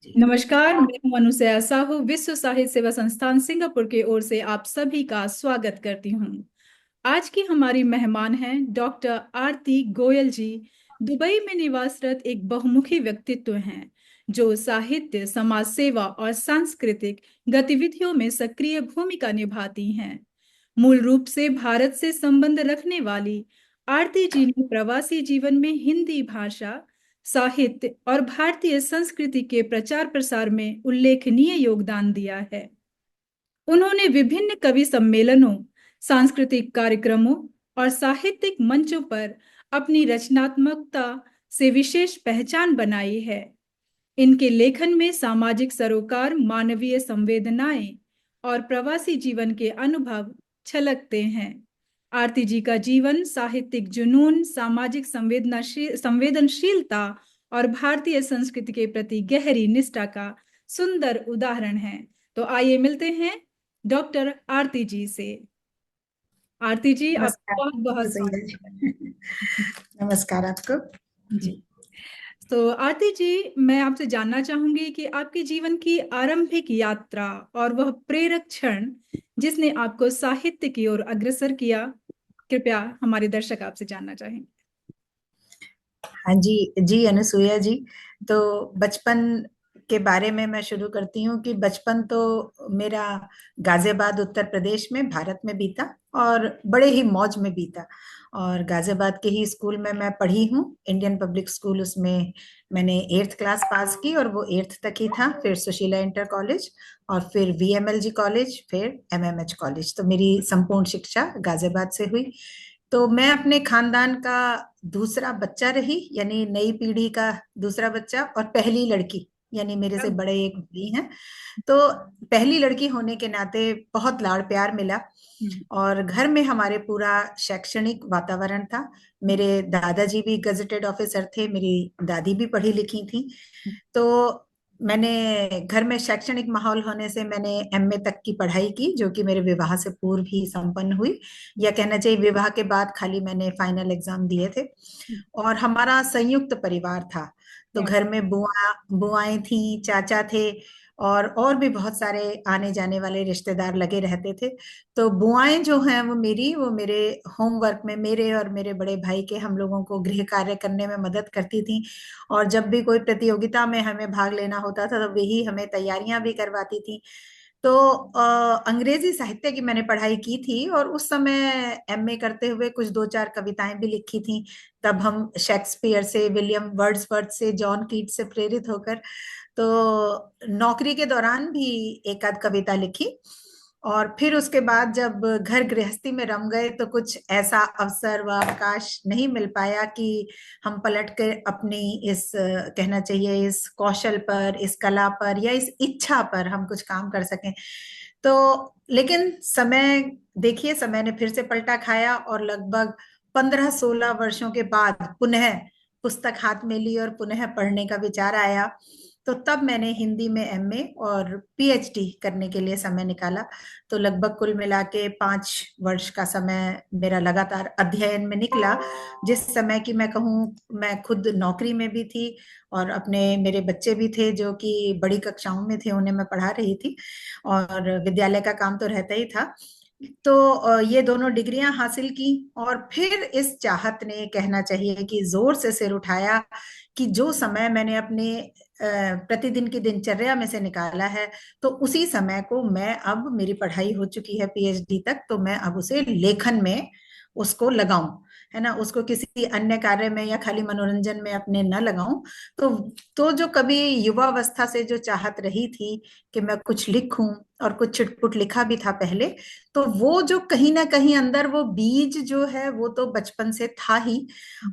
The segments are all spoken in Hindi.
जी। नमस्कार, मैं हूं अनुसया साहू, विश्व साहित्य सेवा संस्थान सिंगापुर की ओर से आप सभी का स्वागत करती हूं। आज की हमारी मेहमान हैं डॉक्टर आरती गोयल जी। दुबई में निवासरत एक बहुमुखी व्यक्तित्व हैं जो साहित्य, समाज सेवा और सांस्कृतिक गतिविधियों में सक्रिय भूमिका निभाती हैं। मूल रूप से भारत से संबंध रखने वाली आरती जी ने प्रवासी जीवन में हिंदी भाषा, साहित्य और भारतीय संस्कृति के प्रचार प्रसार में उल्लेखनीय योगदान दिया है। उन्होंने विभिन्न कवि सम्मेलनों, सांस्कृतिक कार्यक्रमों और साहित्यिक मंचों पर अपनी रचनात्मकता से विशेष पहचान बनाई है। इनके लेखन में सामाजिक सरोकार, मानवीय संवेदनाएं और प्रवासी जीवन के अनुभव छलकते हैं। आरती जी का जीवन साहित्यिक जुनून, सामाजिक संवेदनशीलता और भारतीय संस्कृति के प्रति गहरी निष्ठा का सुंदर उदाहरण है। तो आइए मिलते हैं डॉक्टर आरती जी से। आरती जी, आपका नमस्कार बहुत बहुत सैया स्वागत जी। है। नमस्कार आपको। जी, तो आरती जी, मैं आपसे जानना चाहूंगी कि आपके जीवन की आरंभिक यात्रा और वह प्रेरक क्षण जिसने आपको साहित्य की ओर अग्रसर किया, कृपया हमारे दर्शक आपसे जानना चाहेंगे। हाँ जी जी, अनुसुईया जी। तो बचपन के बारे में मैं शुरू करती हूँ कि बचपन तो मेरा गाजियाबाद उत्तर प्रदेश में भारत में बीता और बड़े ही मौज में बीता। और गाजियाबाद के ही स्कूल में मैं पढ़ी हूँ, इंडियन पब्लिक स्कूल। उसमें मैंने 8th क्लास पास की और वो 8th तक ही था। फिर सुशीला इंटर कॉलेज और फिर VMLG कॉलेज, फिर MMH कॉलेज। तो मेरी संपूर्ण शिक्षा गाजियाबाद से हुई। तो मैं अपने खानदान का दूसरा बच्चा रही, यानी नई पीढ़ी का दूसरा बच्चा, और पहली लड़की, यानी मेरे से बड़े एक भाई हैं। तो पहली लड़की होने के नाते बहुत लाड़ प्यार मिला। हम्म। और घर में हमारे पूरा शैक्षणिक वातावरण था। मेरे दादाजी भी गजेटेड ऑफिसर थे, मेरी दादी भी पढ़ी लिखी थी। तो मैंने घर में शैक्षणिक माहौल होने से मैंने MA तक की पढ़ाई की, जो कि मेरे विवाह से पूर्व ही संपन्न हुई, या कहना चाहिए विवाह के बाद खाली मैंने फाइनल एग्जाम दिए थे। और हमारा संयुक्त परिवार था। तो घर में बुआएं थी, चाचा थे, और भी बहुत सारे आने जाने वाले रिश्तेदार लगे रहते थे। तो बुआएं जो हैं वो मेरे होमवर्क में, मेरे और मेरे बड़े भाई के, हम लोगों को गृह कार्य करने में मदद करती थी। और जब भी कोई प्रतियोगिता में हमें भाग लेना होता था तो वही हमें तैयारियां भी करवाती थी। तो अंग्रेजी साहित्य की मैंने पढ़ाई की थी, और उस समय MA करते हुए कुछ दो चार कविताएं भी लिखी थी। तब हम शेक्सपियर से, विलियम वर्ड्सवर्थ से, जॉन कीट से प्रेरित होकर तो नौकरी के दौरान भी एक आध कविता लिखी। और फिर उसके बाद जब घर गृहस्थी में रम गए तो कुछ ऐसा अवसर व अवकाश नहीं मिल पाया कि हम पलट कर अपनी इस कहना चाहिए इस कौशल पर, इस कला पर, या इस इच्छा पर हम कुछ काम कर सकें। तो लेकिन समय, देखिए, समय ने फिर से पलटा खाया, और लगभग 15-16 वर्षों के बाद पुनः पुस्तक हाथ में ली और पुनः पढ़ने का विचार आया। तो तब मैंने हिंदी में MA और PhD करने के लिए समय निकाला। तो लगभग कुल मिला के 5 वर्ष का समय मेरा लगातार अध्ययन में निकला, जिस समय की मैं कहूँ, मैं खुद नौकरी में भी थी और अपने मेरे बच्चे भी थे जो कि बड़ी कक्षाओं में थे, उन्हें मैं पढ़ा रही थी, और विद्यालय का काम तो रहता ही था। तो ये दोनों डिग्रियां हासिल की, और फिर इस चाहत ने, कहना चाहिए कि जोर से सिर उठाया कि जो समय मैंने अपने प्रतिदिन की दिनचर्या में से निकाला है, तो उसी समय को मैं, अब मेरी पढ़ाई हो चुकी है PhD तक, तो मैं अब उसे लेखन में उसको लगाऊं, है ना, उसको किसी अन्य कार्य में या खाली मनोरंजन में अपने न लगाऊं। तो जो कभी युवावस्था से जो चाहत रही थी कि मैं कुछ लिखूं, और कुछ छिटपुट लिखा भी था पहले, तो वो जो कहीं ना कहीं अंदर वो बीज जो है वो तो बचपन से था ही।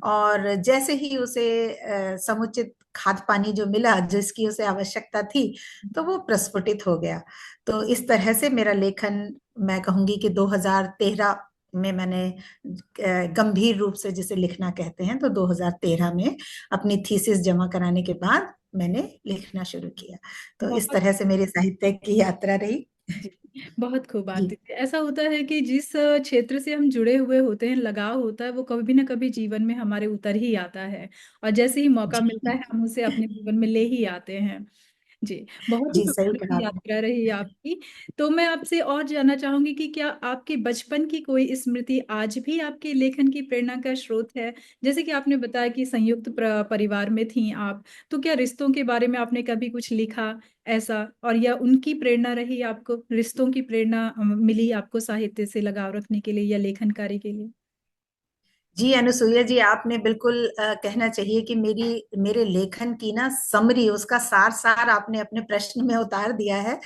और जैसे ही उसे समुचित खाद पानी जो मिला, जिसकी उसे आवश्यकता थी, तो वो प्रस्फुटित हो गया। तो इस तरह से मेरा लेखन, मैं कहूंगी कि 2013 में मैंने गंभीर रूप से जिसे लिखना कहते हैं, तो 2013 में अपनी थीसिस जमा कराने के बाद मैंने लिखना शुरू किया। तो इस बहुत तरह से मेरी साहित्य की यात्रा रही। जी, बहुत खूब बात जी है। ऐसा होता है कि जिस क्षेत्र से हम जुड़े हुए होते हैं, लगाव होता है, वो कभी ना कभी जीवन में हमारे उतर ही आता है। और जैसे ही मौका मिलता जी है हम उसे अपने जीवन में ले ही आते हैं। जी, बहुत ही जी, सही खूबसूरत कहा आपने। यात्रा रही आपकी। तो मैं आपसे और जानना चाहूंगी कि क्या आपके बचपन की कोई स्मृति आज भी आपके लेखन की प्रेरणा का स्रोत है? जैसे कि आपने बताया कि संयुक्त परिवार में थी आप, तो क्या रिश्तों के बारे में आपने कभी कुछ लिखा ऐसा, और या उनकी प्रेरणा रही आपको, रिश्तों की प्रेरणा मिली आपको साहित्य से लगाव रखने के लिए या लेखन कार्य के लिए? जी अनुसुईया जी, आपने बिल्कुल कहना चाहिए कि मेरे लेखन की ना समरी, उसका सार सार आपने अपने प्रश्न में उतार दिया है।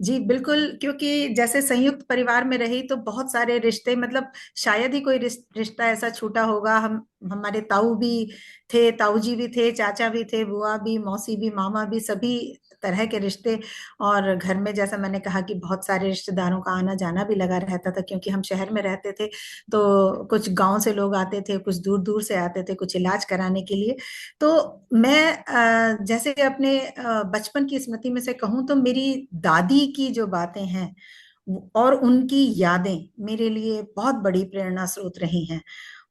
जी बिल्कुल, क्योंकि जैसे संयुक्त परिवार में रही तो बहुत सारे रिश्ते, मतलब शायद ही कोई रिश्ता ऐसा छूटा होगा। हम हमारे ताऊ भी थे, ताऊ जी भी थे, चाचा भी थे, बुआ भी, मौसी भी, मामा भी, सभी तरह के रिश्ते। और घर में जैसा मैंने कहा कि बहुत सारे रिश्तेदारों का आना जाना भी लगा रहता था, क्योंकि हम शहर में रहते थे। तो कुछ गांव से लोग आते थे, कुछ दूर दूर से आते थे कुछ इलाज कराने के लिए। तो मैं जैसे अपने बचपन की स्मृति में से कहूँ तो मेरी दादी की जो बातें हैं और उनकी यादें मेरे लिए बहुत बड़ी प्रेरणा स्रोत रही हैं।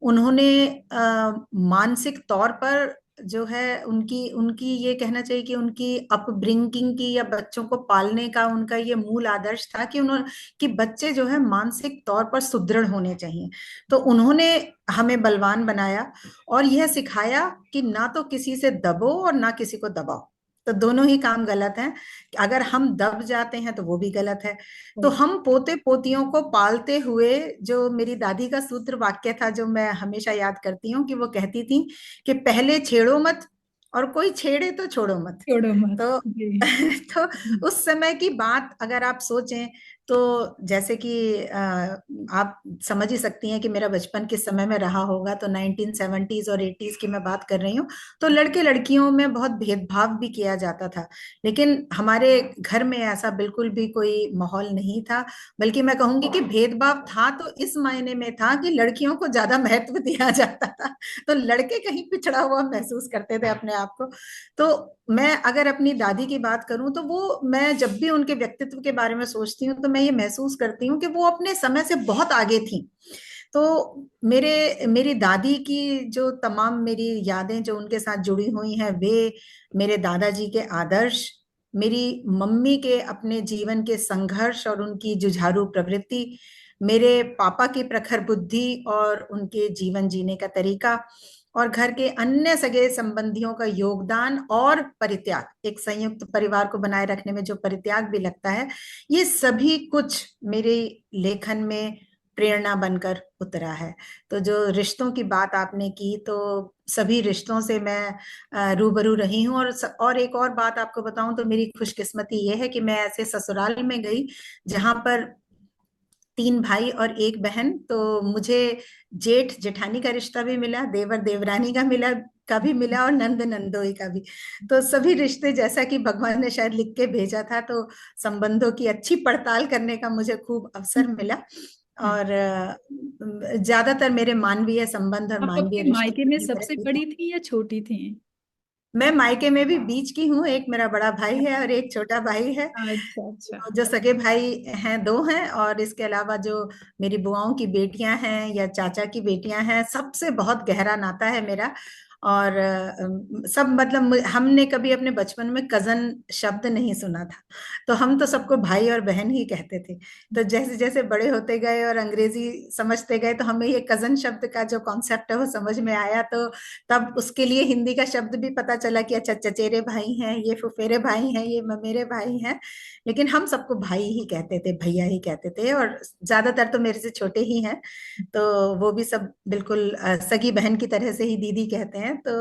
उन्होंने मानसिक तौर पर जो है, उनकी उनकी ये कहना चाहिए कि उनकी अपब्रिंगिंग की या बच्चों को पालने का उनका ये मूल आदर्श था कि उन्होंने कि बच्चे जो है मानसिक तौर पर सुदृढ़ होने चाहिए। तो उन्होंने हमें बलवान बनाया और यह सिखाया कि ना तो किसी से दबो और ना किसी को दबाओ। तो दोनों ही काम गलत हैं। अगर हम दब जाते हैं तो वो भी गलत है। तो हम पोते पोतियों को पालते हुए, जो मेरी दादी का सूत्र वाक्य था जो मैं हमेशा याद करती हूँ, कि वो कहती थी कि पहले छेड़ो मत और कोई छेड़े तो छोड़ो मत। छोड़ो मत। तो जी। तो उस समय की बात अगर आप सोचें तो जैसे कि आप समझ ही सकती हैं कि मेरा बचपन किस समय में रहा होगा। तो 1970s और 80s की मैं बात कर रही हूँ। तो लड़के लड़कियों में बहुत भेदभाव भी किया जाता था, लेकिन हमारे घर में ऐसा बिल्कुल भी कोई माहौल नहीं था। बल्कि मैं कहूंगी कि भेदभाव था तो इस मायने में था कि लड़कियों को ज्यादा महत्व दिया जाता था। तो लड़के कहीं पिछड़ा हुआ महसूस करते थे अपने आप को। तो मैं अगर अपनी दादी की बात करूं तो वो, मैं जब भी उनके व्यक्तित्व के बारे में सोचती हूँ तो मैं ये महसूस करती हूँ कि वो अपने समय से बहुत आगे थी। तो मेरी दादी की जो तमाम मेरी यादें जो उनके साथ जुड़ी हुई हैं, वे मेरे दादाजी के आदर्श, मेरी मम्मी के अपने जीवन के संघर्ष और उनकी जुझारू प्रवृत्ति, मेरे पापा की प्रखर बुद्धि और उनके जीवन जीने का तरीका, और घर के अन्य सगे संबंधियों का योगदान और परित्याग, एक संयुक्त परिवार को बनाए रखने में जो परित्याग भी लगता है, ये सभी कुछ मेरे लेखन में प्रेरणा बनकर उतरा है। तो जो रिश्तों की बात आपने की, तो सभी रिश्तों से मैं रूबरू रही हूँ। और एक और बात आपको बताऊं तो मेरी खुशकिस्मती ये है कि मैं ऐसे ससुराल में गई जहां पर 3 भाई और 1 बहन। तो मुझे जेठ जेठानी का रिश्ता भी मिला, देवर देवरानी का भी मिला, और नंद नंदोई का भी। तो सभी रिश्ते जैसा कि भगवान ने शायद लिख के भेजा था। तो संबंधों की अच्छी पड़ताल करने का मुझे खूब अवसर मिला। और ज्यादातर मेरे मानवीय संबंध और आप मानवीय अपने रिश्ते मायके में पूरी तरह सबसे से। बड़ी थी या छोटी थी? मैं मायके में भी बीच की हूँ, एक मेरा बड़ा भाई है और एक छोटा भाई है। अच्छा अच्छा। जो सगे भाई हैं 2 हैं, और इसके अलावा जो मेरी बुआओं की बेटियां हैं या चाचा की बेटियां हैं, सबसे बहुत गहरा नाता है मेरा। और सब, मतलब हमने कभी अपने बचपन में कजन शब्द नहीं सुना था। तो हम तो सबको भाई और बहन ही कहते थे। तो जैसे जैसे बड़े होते गए और अंग्रेजी समझते गए तो हमें ये कजन शब्द का जो कॉन्सेप्ट है वो समझ में आया। तो तब उसके लिए हिंदी का शब्द भी पता चला कि अच्छा, चचेरे भाई हैं, ये फुफेरे भाई हैं, ये ममेरे भाई हैं। लेकिन हम सबको भाई ही कहते थे, भैया ही कहते थे, और ज्यादातर तो मेरे से छोटे ही हैं। तो वो भी सब बिल्कुल सगी बहन की तरह से ही दीदी कहते हैं। तो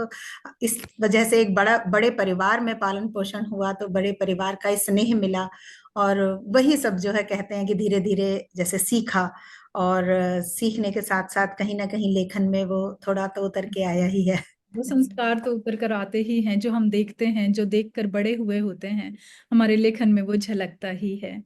इस वजह से एक बड़े परिवार में पालन पोषण हुआ, तो बड़े परिवार का स्नेह मिला। और वही सब जो है, कहते हैं कि धीरे धीरे जैसे सीखा, और सीखने के साथ साथ कहीं ना कहीं लेखन में वो थोड़ा तो उतर के आया ही है। वो संस्कार तो उतर कर आते ही हैं, जो हम देखते हैं, जो देखकर बड़े हुए होते हैं, हमारे लेखन में वो झलकता ही है।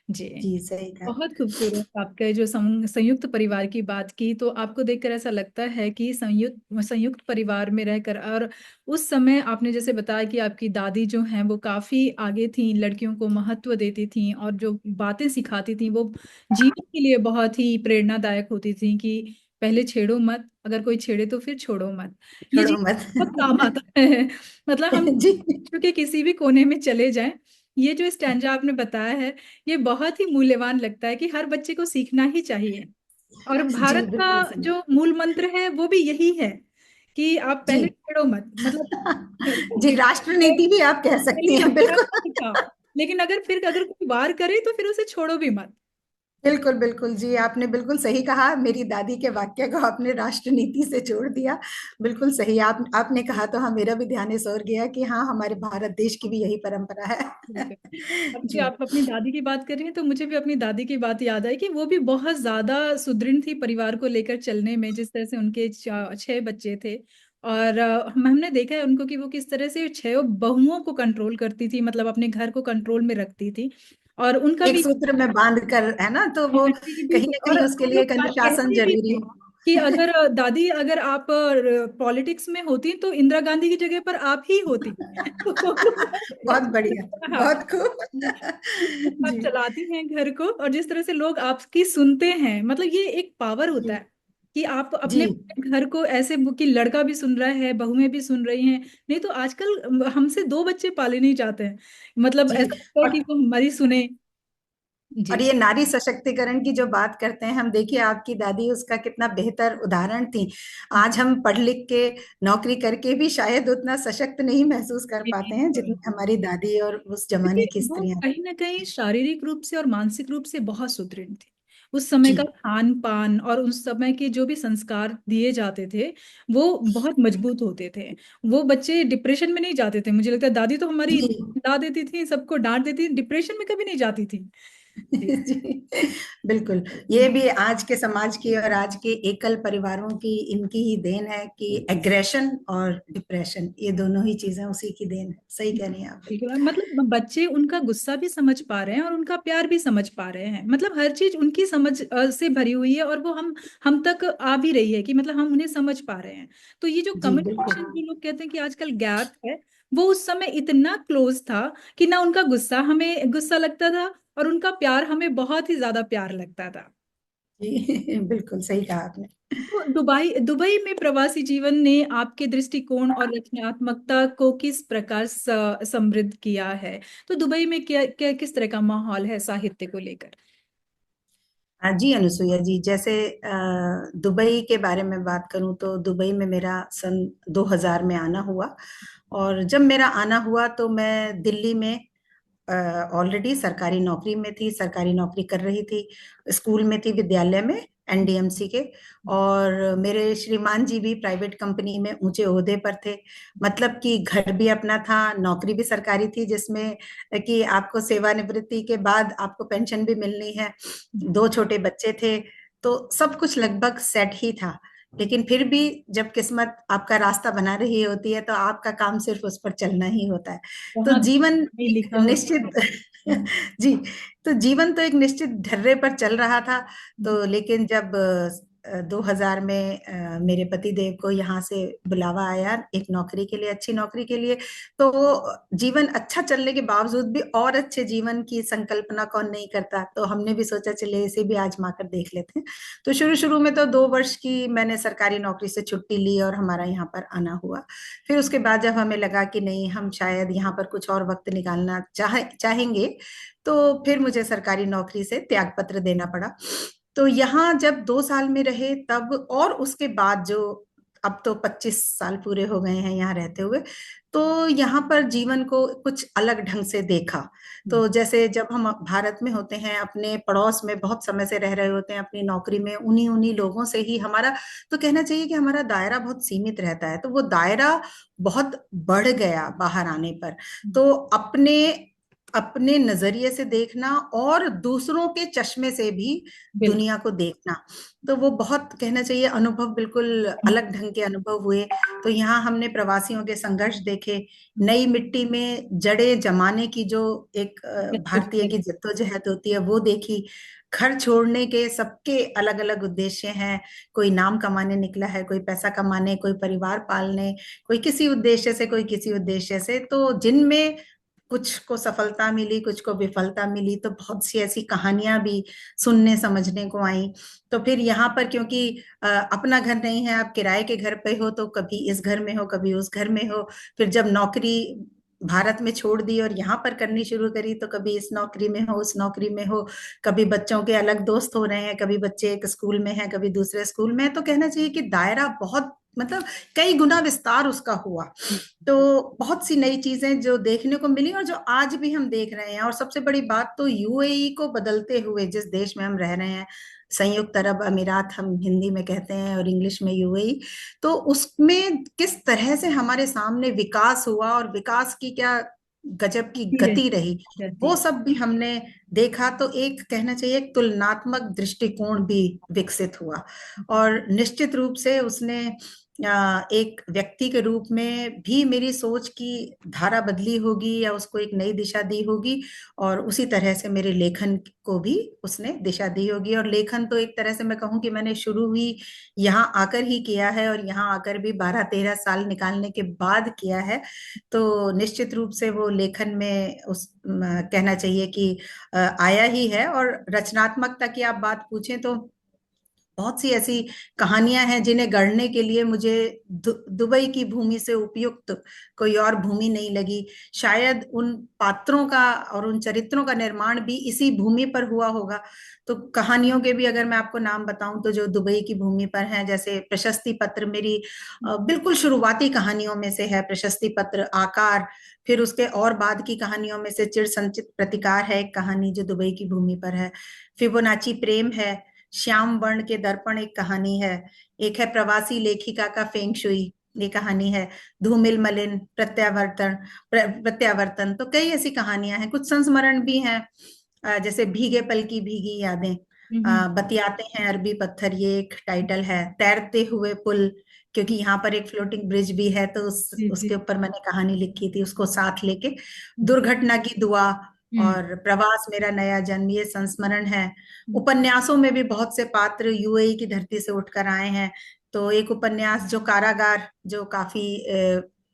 जी। जी, सही कहा। बहुत खूबसूरत आपके जो संयुक्त परिवार की बात की, तो आपको देखकर ऐसा लगता है कि संयुक्त संयुक्त परिवार में रहकर, और उस समय आपने जैसे बताया कि आपकी दादी जो हैं वो काफी आगे थी, लड़कियों को महत्व देती थी और जो बातें सिखाती थी वो जीवन के लिए बहुत ही प्रेरणादायक होती थी, कि पहले छेड़ो मत, अगर कोई छेड़े तो फिर छोड़ो मत। ये छोड़ो जी मत। बहुत काम आता है। मतलब हम जी विश्व के किसी भी कोने में चले जाएं, ये जो स्टैंजा आपने बताया है, ये बहुत ही मूल्यवान लगता है कि हर बच्चे को सीखना ही चाहिए। और जी भारत का बिल्कुल सही। जो मूल मंत्र है वो भी यही है कि आप जी पहले छेड़ो मत, मतलब जी, राष्ट्रनीति भी आप कह सकती पहले हैं, अपने आप बिल्कुल। को सिखाओ, लेकिन अगर कोई वार करे तो फिर उसे छोड़ो भी मत। बिल्कुल बिल्कुल जी, आपने बिल्कुल सही कहा। मेरी दादी के वाक्य को आपने राष्ट्रनीति से जोड़ दिया। बिल्कुल सही। आपने कहा तो हाँ, मेरा भी ध्यान इस ओर गया कि हाँ, हमारे भारत देश की भी यही परंपरा है। बिल्कुल। अब कि जी आप अपनी दादी की बात कर रही हैं तो मुझे भी अपनी दादी की बात याद आई कि वो भी बहुत ज्यादा सुदृढ़ थी परिवार को लेकर चलने में, जिस तरह से उनके 6 बच्चे थे। और हमने देखा है उनको कि वो किस तरह से 6 बहुओं को कंट्रोल करती थी, मतलब अपने घर को कंट्रोल में रखती थी। और उनका एक भी सूत्र में बांध कर, है ना, तो वो कहीं बिल्कुल। ना और कहीं उसके वो लिए लोग एक अनुशासन कहते भी जरूरी थे कि अगर दादी, अगर आप पॉलिटिक्स में होती तो इंदिरा गांधी की जगह पर आप ही होती। तो वो बहुत बढ़िया, लोग- हाँ, बहुत खूब। आप जी चलाती हैं घर को, और जिस तरह से लोग आपकी सुनते हैं, मतलब ये एक पावर होता जी है कि आप जी अपने घर को ऐसे कि लड़का भी सुन रहा है, बहुएं भी सुन रही हैं। नहीं तो आजकल हमसे 2 बच्चे पाले नहीं जाते हैं, मतलब जी। ऐसा लगता है और कि वो हमारी सुने। जी और ये नारी सशक्तिकरण की जो बात करते हैं हम, देखिए आपकी दादी उसका कितना बेहतर उदाहरण थी। आज हम पढ़ लिख के नौकरी करके भी शायद उतना सशक्त नहीं महसूस कर जी पाते हैं बिल्कुल। जितनी हमारी दादी और उस जमाने की क्योंकि वो स्त्रियां थी। कहीं ना कहीं शारीरिक रूप से और मानसिक रूप से बहुत सुदृढ़ थी। उस समय का जी खान पान और उस समय के जो भी संस्कार दिए जाते थे वो बहुत मजबूत होते थे। वो बच्चे डिप्रेशन में नहीं जाते थे, मुझे लगता है दादी तो हमारी जी ला देती थी, सबको डांट देती थी, डिप्रेशन में कभी नहीं जाती थी। जी जी बिल्कुल। ये भी आज के समाज की और आज के एकल परिवारों की, इनकी ही देन है कि एग्रेशन और डिप्रेशन, ये दोनों ही चीजें उसी की देन है। सही कह रही हैं आप, बिल्कुल। बिल्कुल। मतलब बच्चे उनका गुस्सा भी समझ पा रहे हैं और उनका प्यार भी समझ पा रहे हैं, मतलब हर चीज उनकी समझ से भरी हुई है, और वो हम तक आ भी रही है कि मतलब हम उन्हें समझ पा रहे हैं। तो ये जो जी बिल्कुल। कम्युनिकेशन जो लोग कहते हैं कि आजकल गैप है, वो उस समय इतना क्लोज था कि ना उनका गुस्सा हमें गुस्सा लगता था और उनका प्यार हमें बहुत ही ज्यादा प्यार लगता था। जी बिल्कुल सही कहा आपने। तो दुबई दुबई में प्रवासी जीवन ने आपके दृष्टिकोण और रचनात्मकता को किस प्रकार समृद्ध किया है? तो दुबई में क्या क्या किस तरह का माहौल है साहित्य को लेकर? हाँ जी अनुसुईया जी, जैसे दुबई के बारे में बात करूं तो दुबई में मेरा सन 2000 में आना हुआ। और जब मेरा आना हुआ तो मैं दिल्ली में ऑलरेडी सरकारी नौकरी में थी, सरकारी नौकरी कर रही थी, स्कूल में थी, विद्यालय में, एनडीएमसी के। और मेरे श्रीमान जी भी प्राइवेट कंपनी में ऊंचे ओहदे पर थे। मतलब कि घर भी अपना था, नौकरी भी सरकारी थी, जिसमें कि आपको सेवानिवृत्ति के बाद आपको पेंशन भी मिलनी है। 2 छोटे बच्चे थे, तो सब कुछ लगभग सेट ही था। लेकिन फिर भी जब किस्मत आपका रास्ता बना रही होती है तो आपका काम सिर्फ उस पर चलना ही होता है। तो वहां जीवन नहीं एक लिखा होता। निश्चित जी, तो जीवन तो एक निश्चित ढर्रे पर चल रहा था। तो लेकिन जब 2000 में मेरे पति देव को यहाँ से बुलावा आया एक नौकरी के लिए, अच्छी नौकरी के लिए, तो जीवन अच्छा चलने के बावजूद भी और अच्छे जीवन की संकल्पना कौन नहीं करता। तो हमने भी सोचा चले इसे भी आजमा कर देख लेते हैं। तो शुरू शुरू में तो 2 वर्ष की मैंने सरकारी नौकरी से छुट्टी ली और हमारा यहाँ पर आना हुआ। फिर उसके बाद जब हमें लगा कि नहीं, हम शायद यहाँ पर कुछ और वक्त निकालना चाहेंगे, तो फिर मुझे सरकारी नौकरी से त्याग पत्र देना पड़ा। तो यहाँ जब 2 साल में रहे तब, और उसके बाद जो, अब तो 25 साल पूरे हो गए हैं यहाँ रहते हुए, तो यहाँ पर जीवन को कुछ अलग ढंग से देखा। तो जैसे जब हम भारत में होते हैं, अपने पड़ोस में बहुत समय से रह रहे होते हैं, अपनी नौकरी में उन्हीं उन्हीं लोगों से ही हमारा, तो कहना चाहिए कि हमारा दायरा बहुत सीमित रहता है। तो वो दायरा बहुत बढ़ गया बाहर आने पर। तो अपने अपने नजरिए से देखना और दूसरों के चश्मे से भी बिल्कुल। दुनिया को देखना, तो वो बहुत, कहना चाहिए, अनुभव बिल्कुल अलग ढंग के अनुभव हुए। तो यहाँ हमने प्रवासियों के संघर्ष देखे, नई मिट्टी में जड़े जमाने की जो एक भारतीय की जद्दोजहद होती है वो देखी। घर छोड़ने के सबके अलग अलग उद्देश्य हैं। कोई नाम कमाने निकला है, कोई पैसा कमाने, कोई परिवार पालने, कोई किसी उद्देश्य से, कोई किसी उद्देश्य से। तो जिनमें कुछ को सफलता मिली, कुछ को विफलता मिली, तो बहुत सी ऐसी कहानियां भी सुनने समझने को आई। तो फिर यहाँ पर क्योंकि अपना घर नहीं है, आप किराए के घर पे हो, तो कभी इस घर में हो कभी उस घर में हो। फिर जब नौकरी भारत में छोड़ दी और यहाँ पर करनी शुरू करी, तो कभी इस नौकरी में हो उस नौकरी में हो, कभी बच्चों के अलग दोस्त हो रहे हैं, कभी बच्चे एक स्कूल में हैं कभी दूसरे स्कूल में है। तो कहना चाहिए कि दायरा बहुत, मतलब कई गुना विस्तार उसका हुआ। तो बहुत सी नई चीजें जो देखने को मिली और जो आज भी हम देख रहे हैं। और सबसे बड़ी बात तो यूएई को बदलते हुए, जिस देश में हम रह रहे हैं, संयुक्त अरब अमीरात हम हिंदी में कहते हैं और इंग्लिश में यूएई, तो उसमें किस तरह से हमारे सामने विकास हुआ और विकास की क्या गजब की गति रही, वो सब भी हमने देखा। तो एक कहना चाहिए एक तुलनात्मक दृष्टिकोण भी विकसित हुआ। और निश्चित रूप से उसने एक व्यक्ति के रूप में भी मेरी सोच की धारा बदली होगी या उसको एक नई दिशा दी होगी। और उसी तरह से मेरे लेखन को भी उसने दिशा दी होगी। और लेखन तो एक तरह से मैं कहूँ कि मैंने शुरू ही यहाँ आकर ही किया है, और यहाँ आकर भी 12-13 साल निकालने के बाद किया है। तो निश्चित रूप से वो लेखन में उस कहना चाहिए कि आया ही है। और रचनात्मकता की आप बात पूछें तो बहुत सी ऐसी कहानियां हैं जिन्हें गढ़ने के लिए मुझे दुबई की भूमि से उपयुक्त कोई और भूमि नहीं लगी। शायद उन पात्रों का और उन चरित्रों का निर्माण भी इसी भूमि पर हुआ होगा। तो कहानियों के भी अगर मैं आपको नाम बताऊं तो जो दुबई की भूमि पर हैं, जैसे प्रशस्ति पत्र मेरी बिल्कुल शुरुआती कहानियों में से है। प्रशस्ति पत्र, आकार, फिर उसके और बाद की कहानियों में से चिर संचित प्रतिकार है एक कहानी जो दुबई की भूमि पर है। फिबोनाची प्रेम है, श्याम वर्ण के दर्पण एक कहानी है, एक है प्रवासी लेखिका का फेंग शुई, ये कहानी है। धूमिल मलिन, प्रत्यावर्तन, तो कई ऐसी कहानियां हैं। कुछ संस्मरण भी हैं, जैसे भीगे पल की भीगी यादें, बतियाते हैं अरबी पत्थर, ये एक टाइटल है। तैरते हुए पुल, क्योंकि यहाँ पर एक फ्लोटिंग ब्रिज भी है, तो उसके ऊपर मैंने कहानी लिखी थी उसको साथ लेके। दुर्घटना की दुआ और प्रवास मेरा नया जन्म, ये संस्मरण है। उपन्यासों में भी बहुत से पात्र यूएई की धरती से उठकर आए हैं। तो एक उपन्यास जो कारागार, जो काफी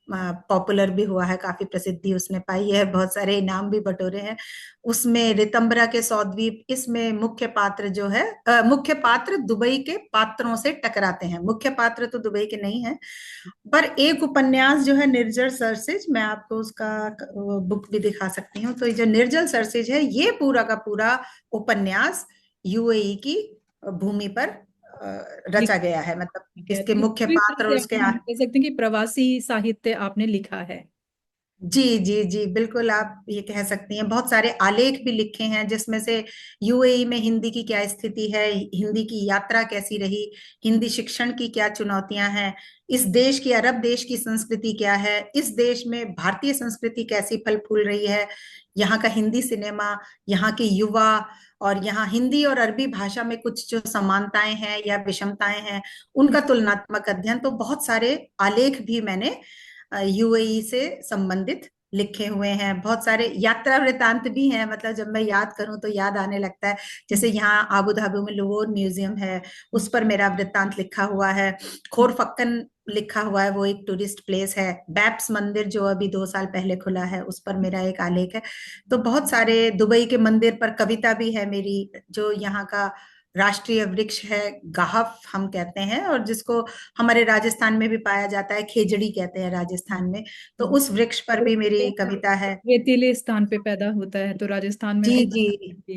पॉपुलर भी हुआ है, काफी प्रसिद्धि उसने पाई है, बहुत सारे इनाम भी बटोरे हैं। उसमें रितंबरा के सौद्वीप, इसमें मुख्य पात्र जो है, मुख्य पात्र दुबई के पात्रों से टकराते हैं। मुख्य पात्र तो दुबई के नहीं है। पर एक उपन्यास जो है निर्जल सरसिज, मैं आपको उसका बुक भी दिखा सकती हूँ। तो ये जो निर्जल सरसिज है, ये पूरा का पूरा उपन्यास यूएई की भूमि पर रचा गया है। मतलब इसके मुख्य पात्र और उसके कह सकते हैं कि प्रवासी साहित्य आपने लिखा है। जी जी जी, बिल्कुल आप ये कह सकती हैं। बहुत सारे आलेख भी लिखे हैं, जिसमें से यूएई में हिंदी की क्या स्थिति है, हिंदी की यात्रा कैसी रही, हिंदी शिक्षण की क्या चुनौतियां हैं, इस देश की, अरब देश की संस्कृति क्या है, इस देश में भारतीय संस्कृति कैसी फल फूल रही है, यहाँ का हिंदी सिनेमा, यहाँ के युवा, और यहाँ हिंदी और अरबी भाषा में कुछ जो समानताएं हैं या विषमताएं हैं, उनका तुलनात्मक अध्ययन। तो बहुत सारे आलेख भी मैंने यूएई से संबंधित लिखे हुए हैं। बहुत सारे यात्रा वृतांत भी हैं, मतलब जब मैं याद करूं तो याद आने लगता है। जैसे यहाँ आबू धाबी में लोवोर म्यूजियम है, उस पर मेरा वृत्तांत लिखा हुआ है। खोरफक्कन लिखा हुआ है, वो एक टूरिस्ट प्लेस है। बैप्स मंदिर जो अभी 2 साल पहले खुला है, उस पर मेरा एक आलेख है। तो बहुत सारे, दुबई के मंदिर पर कविता भी है मेरी, जो यहाँ का राष्ट्रीय वृक्ष है, गाहफ हम कहते हैं, और जिसको हमारे राजस्थान में भी पाया जाता है, खेजड़ी कहते हैं राजस्थान में। तो उस वृक्ष पर भी मेरी कविता है। रेतीले स्थान पे पैदा होता है, तो राजस्थान में जी भी जी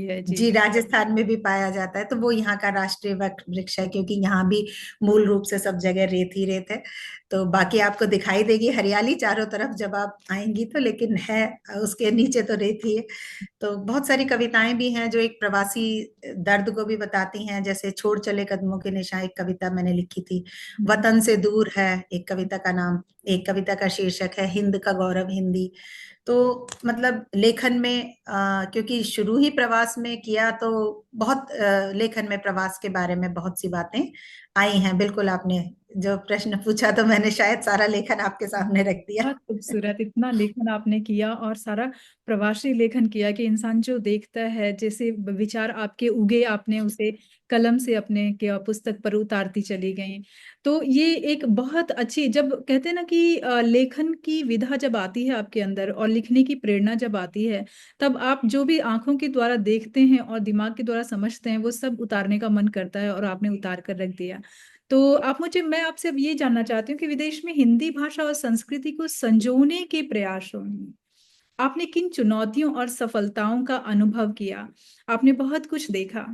है जी। जी, राजस्थान में भी पाया जाता है। तो वो यहाँ का राष्ट्रीय वृक्ष है, क्योंकि यहाँ भी मूल रूप से सब जगह रेत ही रेत है। तो बाकी आपको दिखाई देगी हरियाली चारों तरफ जब आप आएंगी तो, लेकिन है उसके नीचे तो रेत ही है। तो बहुत सारी कविताएं भी हैं जो एक प्रवासी दर्द को भी बताती हैं। जैसे छोड़ चले कदमों के निशान, एक कविता मैंने लिखी थी। वतन से दूर है एक कविता का नाम, एक कविता का शीर्षक है हिंद का गौरव हिंदी। तो मतलब लेखन में क्योंकि शुरू ही प्रवास में किया, तो बहुत लेखन में प्रवास के बारे में बहुत सी बातें आई हैं। बिल्कुल आपने जो प्रश्न पूछा तो मैंने शायद सारा लेखन आपके सामने रख दिया। बहुत खूबसूरत, इतना लेखन आपने किया और सारा प्रवासी लेखन किया कि इंसान जो देखता है, जैसे विचार आपके उगे, आपने उसे कलम से अपने के पुस्तक पर उतारती चली गई। तो ये एक बहुत अच्छी, जब कहते हैं ना कि लेखन की विधा जब आती है आपके अंदर और लिखने की प्रेरणा जब आती है, तब आप जो भी आंखों के द्वारा देखते हैं और दिमाग के द्वारा समझते हैं वो सब उतारने का मन करता है, और आपने उतार कर रख दिया। तो मैं आपसे अब ये जानना चाहती हूँ कि विदेश में हिंदी भाषा और संस्कृति को संजोने के प्रयासों में आपने किन चुनौतियों और सफलताओं का अनुभव किया। आपने बहुत कुछ देखा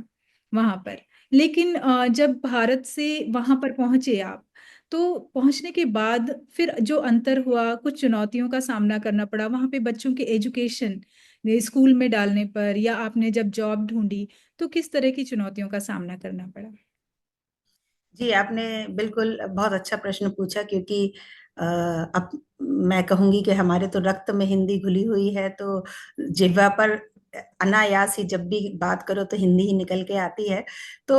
वहां पर, लेकिन जब भारत से वहां पर पहुंचे आप, तो पहुंचने के बाद फिर जो अंतर हुआ, कुछ चुनौतियों का सामना करना पड़ा वहां पे बच्चों के एजुकेशन स्कूल में डालने पर, या आपने जब जॉब ढूंढी तो किस तरह की चुनौतियों का सामना करना पड़ा। जी, आपने बिल्कुल बहुत अच्छा प्रश्न पूछा, क्योंकि अब मैं कहूंगी कि हमारे तो रक्त में हिंदी घुली हुई है, तो जिह्वा पर अनायास ही जब भी बात करो तो हिंदी ही निकल के आती है। तो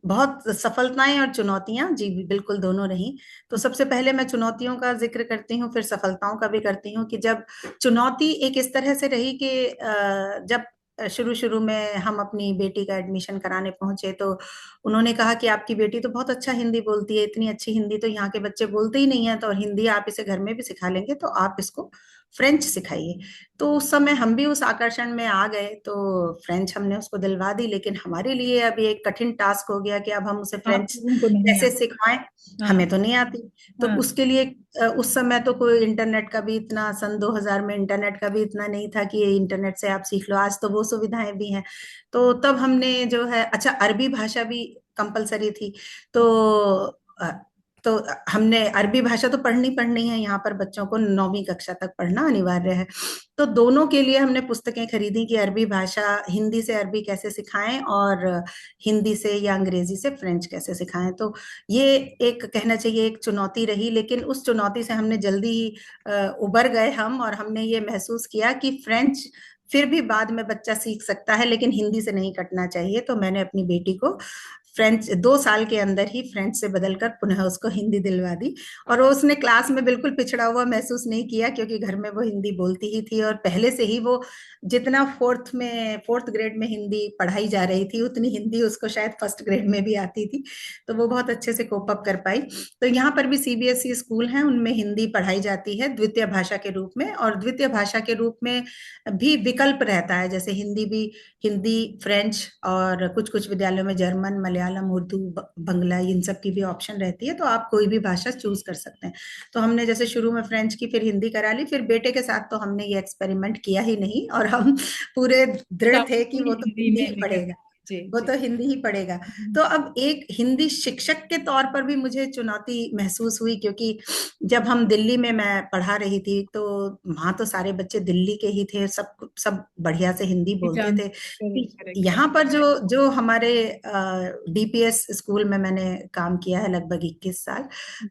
बहुत सफलताएं और चुनौतियां, जी बिल्कुल दोनों रही। तो सबसे पहले मैं चुनौतियों का जिक्र करती हूँ, फिर सफलताओं का भी करती हूँ। कि जब चुनौती एक इस तरह से रही कि जब शुरू शुरू में हम अपनी बेटी का एडमिशन कराने पहुंचे, तो उन्होंने कहा कि आपकी बेटी तो बहुत अच्छा हिंदी बोलती है, इतनी अच्छी हिंदी तो यहाँ के बच्चे बोलते ही नहीं है, तो हिंदी आप इसे घर में भी सिखा लेंगे, तो आप इसको फ्रेंच सिखाइए। तो उस समय हम भी उस आकर्षण में आ गए, तो फ्रेंच हमने उसको दिलवा दी। लेकिन हमारे लिए अभी एक कठिन टास्क हो गया कि अब हम उसे आप फ्रेंच लोगों को नहीं कैसे आता। सिखाएं, हाँ। हमें तो नहीं आती। तो हाँ। उसके लिए उस समय तो कोई इंटरनेट का भी इतना, सन 2000 में इंटरनेट का भी इतना नहीं था कि ये इंटरनेट से आप सीख लो। आज तो वो सुविधाएं भी हैं। तो तब हमने जो है, अच्छा अरबी भाषा भी कंपलसरी थी। तो अ, तो हमने अरबी भाषा तो पढ़नी पढ़नी है, यहाँ पर बच्चों को 9वीं कक्षा तक पढ़ना अनिवार्य है। तो दोनों के लिए हमने पुस्तकें खरीदी कि अरबी भाषा, हिंदी से अरबी कैसे सिखाएं, और हिंदी से या अंग्रेजी से फ्रेंच कैसे सिखाएं। तो ये एक, कहना चाहिए, एक चुनौती रही। लेकिन उस चुनौती से हमने जल्दी ही उबर गए हम, और हमने ये महसूस किया कि फ्रेंच फिर भी बाद में बच्चा सीख सकता है, लेकिन हिंदी से नहीं कटना चाहिए। तो मैंने अपनी बेटी को फ्रेंच 2 साल के अंदर ही फ्रेंच से बदलकर पुनः उसको हिंदी दिलवा दी। और वो उसने क्लास में बिल्कुल पिछड़ा हुआ महसूस नहीं किया, क्योंकि घर में वो हिंदी बोलती ही थी, और पहले से ही वो जितना फोर्थ ग्रेड में हिंदी पढ़ाई जा रही थी, उतनी हिंदी उसको शायद फर्स्ट ग्रेड में भी आती थी। तो वो बहुत अच्छे से कोप अप कर पाई। तो यहाँ पर भी सीबीएसई स्कूल हैं, उनमें हिंदी पढ़ाई जाती है द्वितीय भाषा के रूप में। और द्वितीय भाषा के रूप में भी विकल्प रहता है, जैसे हिंदी भी, हिंदी, फ्रेंच, और कुछ कुछ विद्यालयों में जर्मन, मलयालम, उर्दू, बंगला, इन सब की भी ऑप्शन रहती है। तो आप कोई भी भाषा चूज कर सकते हैं। तो हमने जैसे शुरू में फ्रेंच की, फिर हिंदी करा ली। फिर बेटे के साथ तो हमने ये एक्सपेरिमेंट किया ही नहीं, और हम पूरे दृढ़ थे कि वो तो हिंदी हिंदी में ही लेकर। पढ़ेगा, जी वो जी। तो हिंदी ही पढ़ेगा। तो अब एक हिंदी शिक्षक के तौर पर भी मुझे चुनौती महसूस हुई, क्योंकि जब हम दिल्ली में, मैं पढ़ा रही थी, तो वहां तो सारे बच्चे दिल्ली के ही थे, सब सब बढ़िया से हिंदी बोलते थे। करेक्ट करेक्ट यहाँ पर जो जो हमारे डीपीएस स्कूल में मैंने काम किया है लगभग 21 साल,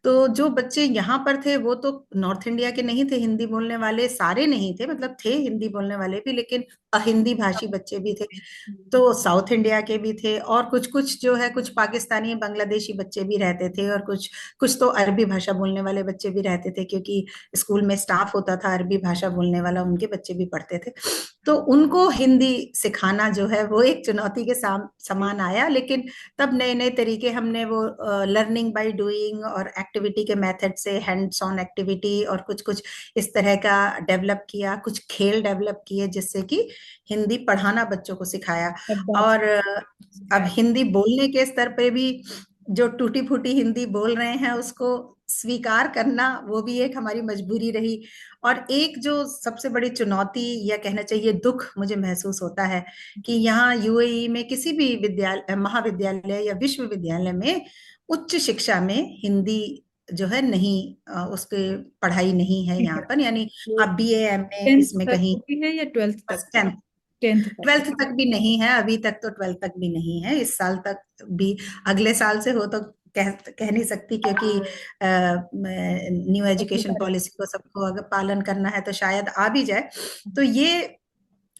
तो जो बच्चे यहाँ पर थे वो तो नॉर्थ इंडिया के नहीं थे, हिंदी बोलने वाले सारे नहीं थे, मतलब थे हिंदी बोलने वाले भी, लेकिन अहिंदी भाषी बच्चे भी थे। तो साउथ इंडिया के भी थे, और कुछ कुछ जो है, कुछ पाकिस्तानी बांग्लादेशी बच्चे भी रहते थे, और कुछ कुछ तो अरबी भाषा बोलने वाले बच्चे भी रहते थे, क्योंकि स्कूल में स्टाफ होता था अरबी भाषा बोलने वाला, उनके बच्चे भी पढ़ते थे। तो उनको हिंदी सिखाना जो है वो एक चुनौती के समान आया। लेकिन तब नए नए तरीके हमने वो लर्निंग बाय डूइंग और एक्टिविटी के मेथड से, हैंड्स ऑन एक्टिविटी और कुछ कुछ इस तरह का डेवलप किया, कुछ खेल डेवलप किए, जिससे कि हिंदी पढ़ाना बच्चों को सिखाया। और अब हिंदी बोलने के स्तर पे भी जो टूटी फूटी हिंदी बोल रहे हैं उसको स्वीकार करना, वो भी एक हमारी मजबूरी रही। और एक जो सबसे बड़ी चुनौती, या कहना चाहिए दुख, मुझे महसूस होता है कि यहाँ यूएई में किसी भी विद्यालय, महाविद्यालय या विश्वविद्यालय में उच्च शिक्षा में हिंदी जो है नहीं, उसके पढ़ाई नहीं है यहाँ पर। यानी आप बीए एमए 10th इसमें तक कहीं, होती है या 12th तक? बस 10th, 10th तक। 12th तक भी नहीं है अभी तक, तो 12th तक भी नहीं है इस साल तक भी। अगले साल से हो तो कह नहीं सकती, क्योंकि न्यू एजुकेशन पॉलिसी को सबको अगर पालन करना है तो शायद आ भी जाए। तो ये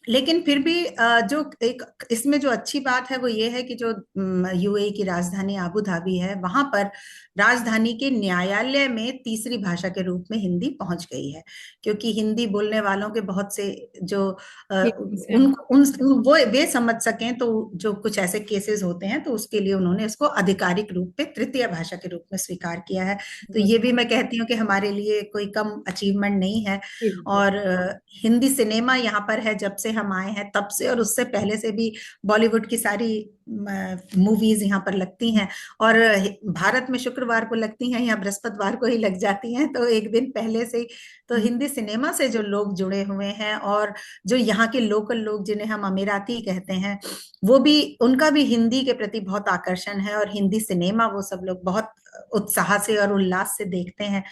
लेकिन फिर भी जो एक इसमें जो अच्छी बात है वो ये है कि जो यूएई की राजधानी आबू धाबी है, वहां पर राजधानी के न्यायालय में तीसरी भाषा के रूप में हिंदी पहुंच गई है, क्योंकि हिंदी बोलने वालों के बहुत से जो उन, उन वो वे समझ सकें, तो जो कुछ ऐसे केसेस होते हैं तो उसके लिए उन्होंने इसको आधिकारिक रूप पे तृतीय भाषा के रूप में स्वीकार किया है। तो ये भी मैं कहती हूँ कि हमारे लिए कोई कम अचीवमेंट नहीं है। और हिंदी सिनेमा यहाँ पर है जब से हम आए हैं तब से, और उससे पहले से भी बॉलीवुड की सारी मूवीज यहाँ पर लगती हैं। और भारत में शुक्रवार को लगती हैं, यहाँ बृहस्पतिवार को ही लग जाती हैं, तो एक दिन पहले से ही तो हिंदी सिनेमा से जो लोग जुड़े हुए हैं, और जो यहाँ के लोकल लोग जिन्हें हम अमीराती कहते हैं, वो भी, उनका भी हिंदी के प्रति बहुत आकर्षण है, और हिंदी सिनेमा वो सब लोग बहुत उत्साह से और उल्लास से देखते हैं।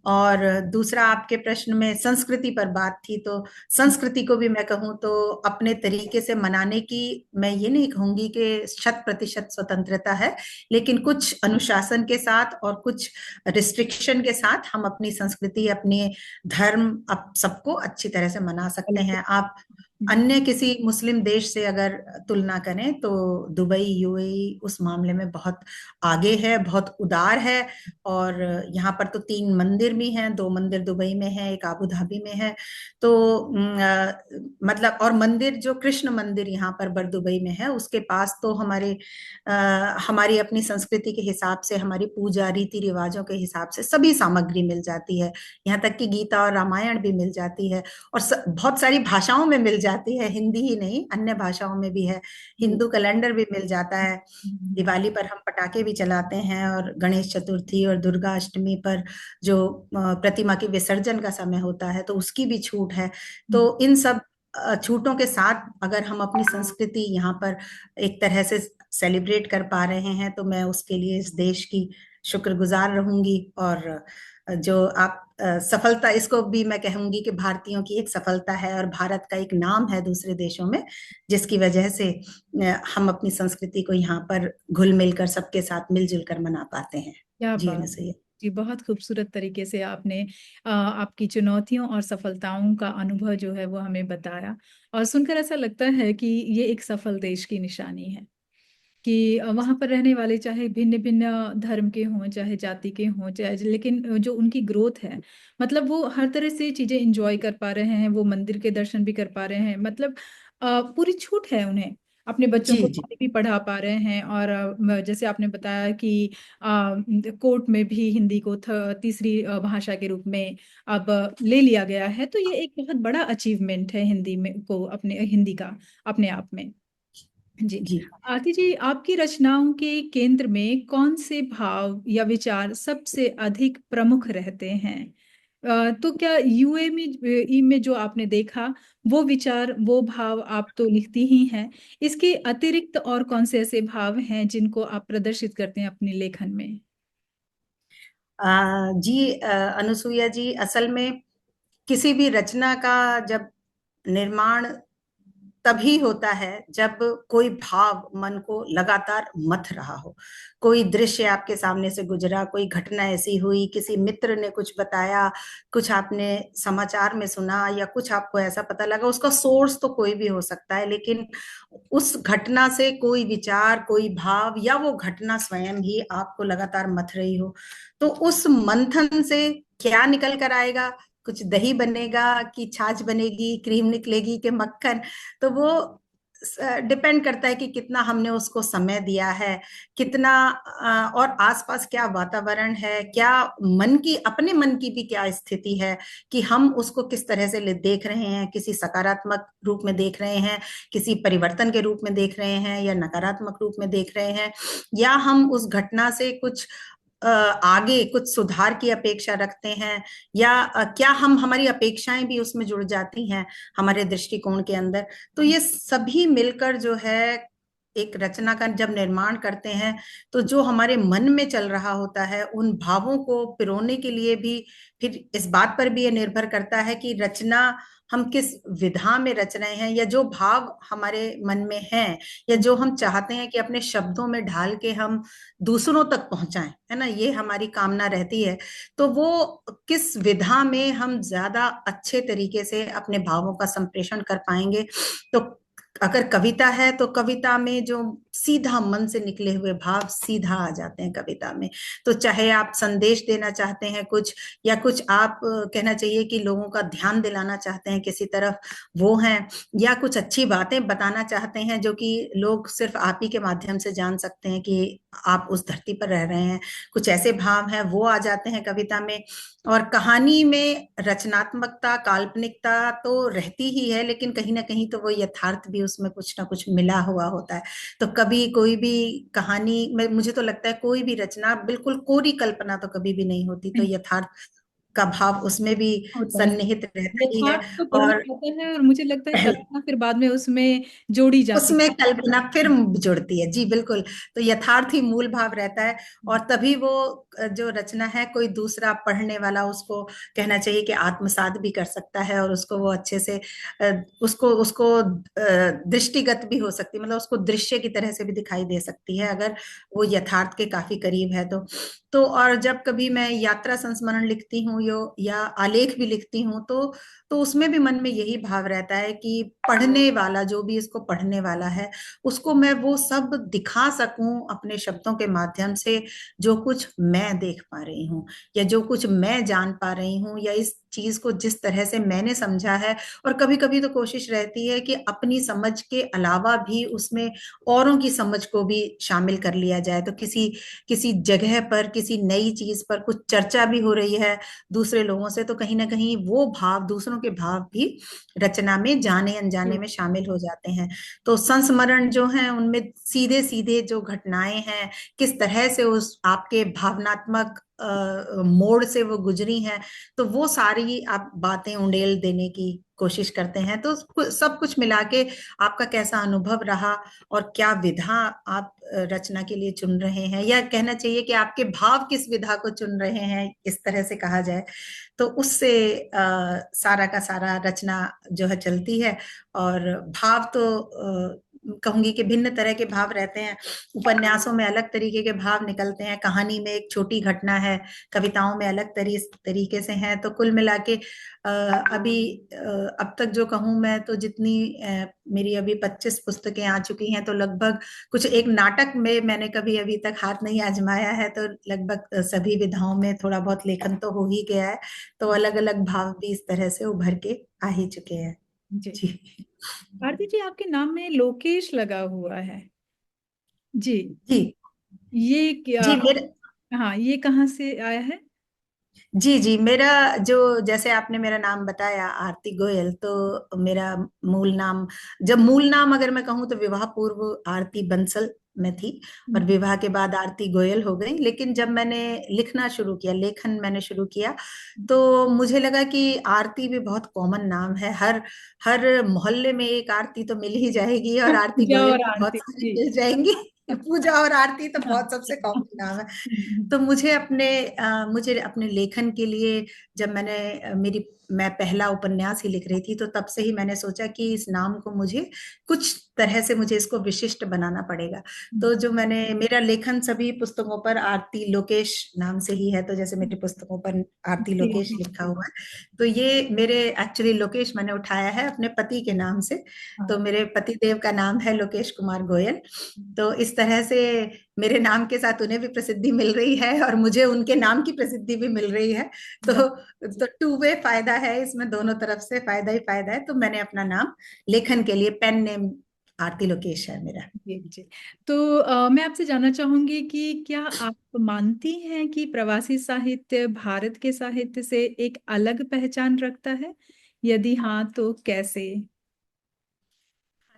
और दूसरा, आपके प्रश्न में संस्कृति पर बात थी, तो संस्कृति को भी मैं कहूँ तो अपने तरीके से मनाने की, मैं ये नहीं कहूंगी कि 100% स्वतंत्रता है, लेकिन कुछ अनुशासन के साथ और कुछ रिस्ट्रिक्शन के साथ हम अपनी संस्कृति, अपने धर्म, अब सबको अच्छी तरह से मना सकते हैं। आप अन्य किसी मुस्लिम देश से अगर तुलना करें तो दुबई, यूएई उस मामले में बहुत आगे है, बहुत उदार है। और यहाँ पर तो 3 मंदिर भी हैं, 2 मंदिर दुबई में है, एक आबू धाबी में है। तो मतलब, और मंदिर जो कृष्ण मंदिर यहाँ पर बरदुबई में है, उसके पास तो हमारी अपनी संस्कृति के हिसाब से, हमारी पूजा रीति रिवाजों के हिसाब से सभी सामग्री मिल जाती है। यहाँ तक कि गीता और रामायण भी मिल जाती है, और बहुत सारी भाषाओं में मिल जाती है, हिंदी ही नहीं अन्य भाषाओं में भी है। हिंदू कैलेंडर भी मिल जाता है। दिवाली पर हम पटाखे भी चलाते हैं, और गणेश चतुर्थी और दुर्गा अष्टमी पर जो प्रतिमा के विसर्जन का समय होता है, तो उसकी भी छूट है। तो इन सब छूटों के साथ अगर हम अपनी संस्कृति यहाँ पर एक तरह से सेलिब्रेट कर पा रहे हैं, तो मैं उसके लिए इस देश की शुक्रगुजार रहूंगी। और जो आप सफलता, इसको भी मैं कहूंगी कि भारतीयों की एक सफलता है, और भारत का एक नाम है दूसरे देशों में, जिसकी वजह से हम अपनी संस्कृति को यहाँ पर घुल मिल कर सबके साथ मिलजुल कर मना पाते हैं। क्या जी बात अनसुईया जी, बहुत खूबसूरत तरीके से आपने आपकी चुनौतियों और सफलताओं का अनुभव जो है वो हमें बताया, और सुनकर ऐसा लगता है कि ये एक सफल देश की निशानी है कि वहाँ पर रहने वाले चाहे भिन्न भिन्न धर्म के हों, चाहे जाति के हों, चाहे, लेकिन जो उनकी ग्रोथ है, मतलब वो हर तरह से चीज़ें इंजॉय कर पा रहे हैं, वो मंदिर के दर्शन भी कर पा रहे हैं, मतलब पूरी छूट है उन्हें, अपने बच्चों जी को जी भी पढ़ा पा रहे हैं। और जैसे आपने बताया कि कोर्ट में भी हिंदी को तीसरी भाषा के रूप में अब ले लिया गया है, तो ये एक बहुत बड़ा अचीवमेंट है हिंदी में को अपने हिंदी का अपने आप में। जी, जी। आरती जी, आपकी रचनाओं के केंद्र में कौन से भाव या विचार सबसे अधिक प्रमुख रहते हैं? तो क्या यूए में ई में जो आपने देखा, वो विचार, वो भाव आप तो लिखती ही हैं, इसके अतिरिक्त और कौन से ऐसे भाव हैं जिनको आप प्रदर्शित करते हैं अपने लेखन में? जी अनुसुईया जी, असल में किसी भी रचना का जब निर्माण तभी होता है जब कोई भाव मन को लगातार मथ रहा हो। कोई दृश्य आपके सामने से गुजरा, कोई घटना ऐसी हुई, किसी मित्र ने कुछ बताया, कुछ आपने समाचार में सुना, या कुछ आपको ऐसा पता लगा, उसका सोर्स तो कोई भी हो सकता है, लेकिन उस घटना से कोई विचार, कोई भाव, या वो घटना स्वयं ही आपको लगातार मथ रही हो, तो उस मंथन से क्या निकल कर आएगा, कुछ दही बनेगा कि छाछ बनेगी, क्रीम निकलेगी कि मक्खन, तो वो डिपेंड करता है कि कितना हमने उसको समय दिया है, कितना और आसपास क्या वातावरण है, क्या मन की, अपने मन की भी क्या स्थिति है, कि हम उसको किस तरह से देख रहे हैं, किसी सकारात्मक रूप में देख रहे हैं, किसी परिवर्तन के रूप में देख रहे हैं, या नकारात्मक रूप में देख रहे हैं, या हम उस घटना से कुछ आगे कुछ सुधार की अपेक्षा रखते हैं, या क्या हम, हमारी अपेक्षाएं भी उसमें जुड़ जाती हैं हमारे दृष्टिकोण के अंदर। तो ये सभी मिलकर जो है एक रचना का जब निर्माण करते हैं तो जो हमारे मन में चल रहा होता है उन भावों को पिरोने के लिए भी फिर इस बात पर भी ये निर्भर करता है कि रचना हम किस विधा में रच रहे हैं, या जो भाव हमारे मन में हैं या जो हम चाहते हैं कि अपने शब्दों में ढाल के हम दूसरों तक पहुंचाएं, है ना, ये हमारी कामना रहती है। तो वो किस विधा में हम ज्यादा अच्छे तरीके से अपने भावों का संप्रेषण कर पाएंगे। तो अगर कविता है तो कविता में जो सीधा मन से निकले हुए भाव सीधा आ जाते हैं कविता में। तो चाहे आप संदेश देना चाहते हैं कुछ, या कुछ आप कहना चाहिए कि लोगों का ध्यान दिलाना चाहते हैं किसी तरफ, वो हैं, या कुछ अच्छी बातें बताना चाहते हैं जो कि लोग सिर्फ आप ही के माध्यम से जान सकते हैं कि आप उस धरती पर रह रहे हैं, कुछ ऐसे भाव हैं वो आ जाते हैं कविता में। और कहानी में रचनात्मकता काल्पनिकता तो रहती ही है, लेकिन कहीं ना कहीं तो वो यथार्थ भी उसमें कुछ ना कुछ मिला हुआ होता है। तो कभी कोई भी कहानी में मुझे तो लगता है कोई भी रचना बिल्कुल कोरी कल्पना तो कभी भी नहीं होती, तो यथार्थ का भाव उसमें भी होता है। सन्निहित रहता ही है। यथार्थ तो पढ़ा और जाता है और मुझे लगता है कल्पना फिर बाद में उसमें जोड़ी जाती उसमें कल्पना फिर जुड़ती है, जी बिल्कुल। तो यथार्थ ही मूल भाव रहता है, और तभी वो जो रचना है कोई दूसरा पढ़ने वाला उसको कहना चाहिए कि आत्मसात भी कर सकता है, और उसको वो अच्छे से उसको उसको दृष्टिगत भी हो सकती है, मतलब उसको दृश्य की तरह से भी दिखाई दे सकती है अगर वो यथार्थ के काफी करीब है तो और जब कभी मैं यात्रा संस्मरण लिखती हूँ या आलेख भी लिखती हूँ तो उसमें भी मन में यही भाव रहता है कि पढ़ने वाला, जो भी इसको पढ़ने वाला है, उसको मैं वो सब दिखा सकूं अपने शब्दों के माध्यम से, जो कुछ मैं देख पा रही हूँ या जो कुछ मैं जान पा रही हूँ, या इस चीज को जिस तरह से मैंने समझा है। और कभी कभी तो कोशिश रहती है कि अपनी समझ के अलावा भी उसमें औरों की समझ को भी शामिल कर लिया जाए। तो किसी किसी जगह पर किसी नई चीज पर कुछ चर्चा भी हो रही है दूसरे लोगों से, तो कहीं ना कहीं वो भाव, दूसरों के भाव भी रचना में जाने अनजाने है। में शामिल हो जाते हैं। तो संस्मरण जो है उनमें सीधे सीधे जो घटनाएं हैं किस तरह से उस आपके भावनात्मक मोड़ से वो गुजरी हैं, तो वो सारी आप बातें उंडेल देने की कोशिश करते हैं। तो सब कुछ मिला के आपका कैसा अनुभव रहा, और क्या विधा आप रचना के लिए चुन रहे हैं, या कहना चाहिए कि आपके भाव किस विधा को चुन रहे हैं, इस तरह से कहा जाए, तो उससे सारा का सारा रचना जो है चलती है। और भाव तो कहूंगी कि भिन्न तरह के भाव रहते हैं। उपन्यासों में अलग तरीके के भाव निकलते हैं, कहानी में एक छोटी घटना है, कविताओं में अलग तरीके से हैं। तो कुल मिला के अभी अब तक जो कहूँ मैं, तो जितनी मेरी अभी 25 पुस्तकें आ चुकी हैं, तो लगभग कुछ एक नाटक में मैंने कभी अभी तक हाथ नहीं आजमाया है, तो लगभग सभी विधाओं में थोड़ा बहुत लेखन तो हो ही गया है। तो अलग अलग भाव भी इस तरह से उभर के आ ही चुके हैं। जी जी आरती जी, आपके नाम में लोकेश लगा हुआ है। जी, जी ये क्या? जी मेरे हाँ, ये कहाँ से आया है? जी जी मेरा जो, जैसे आपने मेरा नाम बताया आरती गोयल, तो मेरा मूल नाम, जब मूल नाम अगर मैं कहूँ तो विवाह पूर्व आरती बंसल में थी, और विवाह के बाद आरती गोयल हो गई। लेकिन जब मैंने लिखना शुरू किया, लेखन मैंने शुरू किया, तो मुझे लगा कि आरती भी बहुत कॉमन नाम है, हर हर मोहल्ले में एक आरती तो मिल ही जाएगी, और आरती पूजा गोयल और भी बहुत आरती सारी जी। मिल जाएंगी। पूजा और आरती तो हाँ। बहुत सबसे कॉमन नाम है। तो मुझे अपने लेखन के लिए, जब मैं पहला उपन्यास ही लिख रही थी, तो तब से ही मैंने सोचा कि इस नाम को कुछ तरह से मुझे इसको विशिष्ट बनाना पड़ेगा। तो जो मेरा लेखन सभी पुस्तकों पर आरती लोकेश नाम से ही है, तो जैसे मेरी पुस्तकों पर आरती लोकेश लिखा हुआ है, तो ये मेरे एक्चुअली लोकेश मैंने उठाया है अपने पति के नाम से। तो मेरे पति देव का नाम है लोकेश कुमार गोयल। तो इस तरह से मेरे नाम के साथ उन्हें भी प्रसिद्धि मिल रही है, और मुझे उनके नाम की प्रसिद्धि भी मिल रही है। तो टू वे फायदा है इसमें, दोनों तरफ से फायदा ही फायदा है। तो मैंने अपना नाम लेखन के लिए पेन नेम आरती लोकेश है मेरा। जी जी। तो मैं आपसे जानना चाहूंगी कि क्या आप मानती हैं कि प्रवासी साहित्य भारत के साहित्य से एक अलग पहचान रखता है? यदि हाँ, तो कैसे?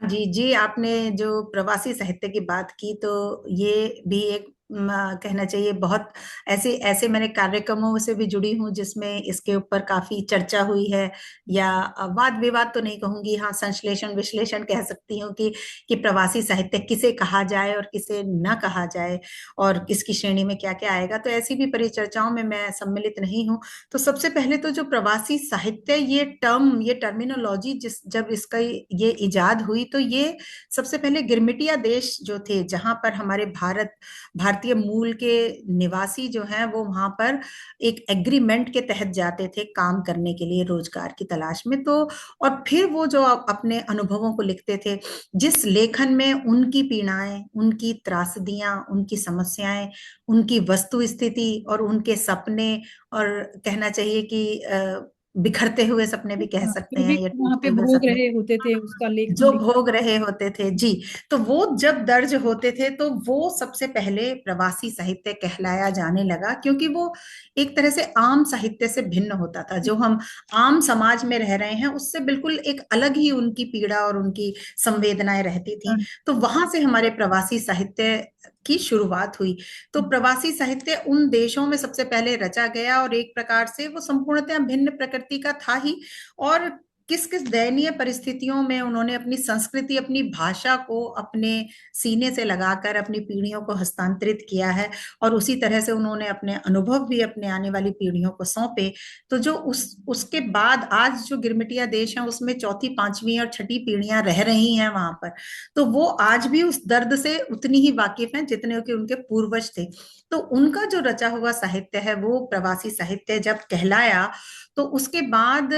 जी जी आपने जो प्रवासी साहित्य की बात की, तो ये भी एक कहना चाहिए बहुत ऐसे ऐसे मैंने कार्यक्रमों से भी जुड़ी हूँ जिसमें इसके ऊपर काफी चर्चा हुई है, या वाद विवाद तो नहीं कहूंगी, हाँ संश्लेषण विश्लेषण कह सकती हूँ कि प्रवासी साहित्य किसे कहा जाए और किसे न कहा जाए, और किसकी श्रेणी में क्या क्या आएगा। तो ऐसी भी परिचर्चाओं में मैं सम्मिलित नहीं हूँ। तो सबसे पहले तो जो प्रवासी साहित्य, ये टर्मिनोलॉजी जिस जब इसका ये इजाद हुई, तो ये सबसे पहले गिरमिटिया देश जो थे, जहां पर हमारे भारतीय मूल के निवासी जो हैं, वो वहां पर एक एग्रीमेंट के तहत जाते थे काम करने के लिए, रोजगार की तलाश में। तो और फिर वो जो अपने अनुभवों को लिखते थे, जिस लेखन में उनकी पीड़ाएं, उनकी त्रासदियां, उनकी समस्याएं, उनकी वस्तु स्थिति और उनके सपने, और कहना चाहिए कि बिखरते हुए सपने भी कह हाँ, सकते जो भी हैं, या वहां पे टूटते हुए भोग सपने, रहे होते थे उसका लेखन जो लिख। भोग रहे होते थे जी, तो वो जब दर्ज होते थे तो वो सबसे पहले प्रवासी साहित्य कहलाया जाने लगा, क्योंकि वो एक तरह से आम साहित्य से भिन्न होता था। जो हम आम समाज में रह रहे हैं उससे बिल्कुल एक अलग ही उनकी पीड़ा और उनकी संवेदनाएं रहती थी। तो वहां से हमारे प्रवासी साहित्य की शुरुआत हुई। तो प्रवासी साहित्य उन देशों में सबसे पहले रचा गया, और एक प्रकार से वो संपूर्णतः भिन्न प्रकृति का था ही। और किस किस दयनीय परिस्थितियों में उन्होंने अपनी संस्कृति, अपनी भाषा को अपने सीने से लगाकर अपनी पीढ़ियों को हस्तांतरित किया है, और उसी तरह से उन्होंने अपने अनुभव भी अपने आने वाली पीढ़ियों को सौंपे। तो जो उसके बाद आज जो गिरमिटिया देश है, उसमें चौथी, पांचवी और छठी पीढ़ियां रह रही हैं वहां पर, तो वो आज भी उस दर्द से उतनी ही वाकिफ हैं जितने कि उनके पूर्वज थे। तो उनका जो रचा हुआ साहित्य है वो प्रवासी साहित्य जब कहलाया, तो उसके बाद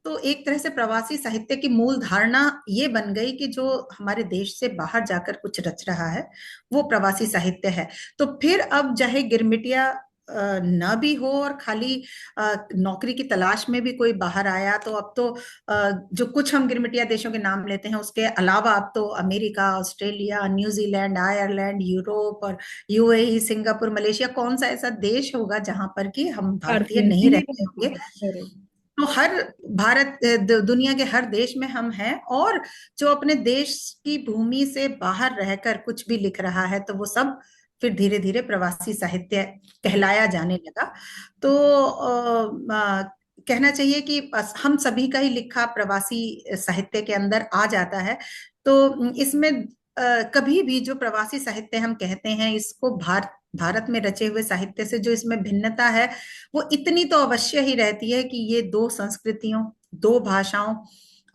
तो एक तरह से प्रवासी साहित्य की मूल धारणा ये बन गई कि जो हमारे देश से बाहर जाकर कुछ रच रहा है वो प्रवासी साहित्य है। तो फिर अब चाहे गिरमिटिया न भी हो, और खाली नौकरी की तलाश में भी कोई बाहर आया, तो अब तो जो कुछ हम गिरमिटिया देशों के नाम लेते हैं, उसके अलावा अब तो America, Australia, New Zealand, Ireland, Europe और यूएई, सिंगापुर, मलेशिया, कौन सा ऐसा देश होगा जहां पर कि हम भारतीय भारतीय नहीं नहीं रहते रहती होंगे। है, correct। तो हर दुनिया के हर देश में हम हैं, और जो अपने देश की भूमि से बाहर रहकर कुछ भी लिख रहा है, तो वो सब फिर धीरे धीरे प्रवासी साहित्य कहलाया जाने लगा। तो कहना चाहिए कि हम सभी का ही लिखा प्रवासी साहित्य के अंदर आ जाता है। तो इसमें कभी भी जो प्रवासी साहित्य हम कहते हैं, इसको भारत में रचे हुए साहित्य से जो इसमें भिन्नता है, वो इतनी तो अवश्य ही रहती है कि ये दो संस्कृतियों, दो भाषाओं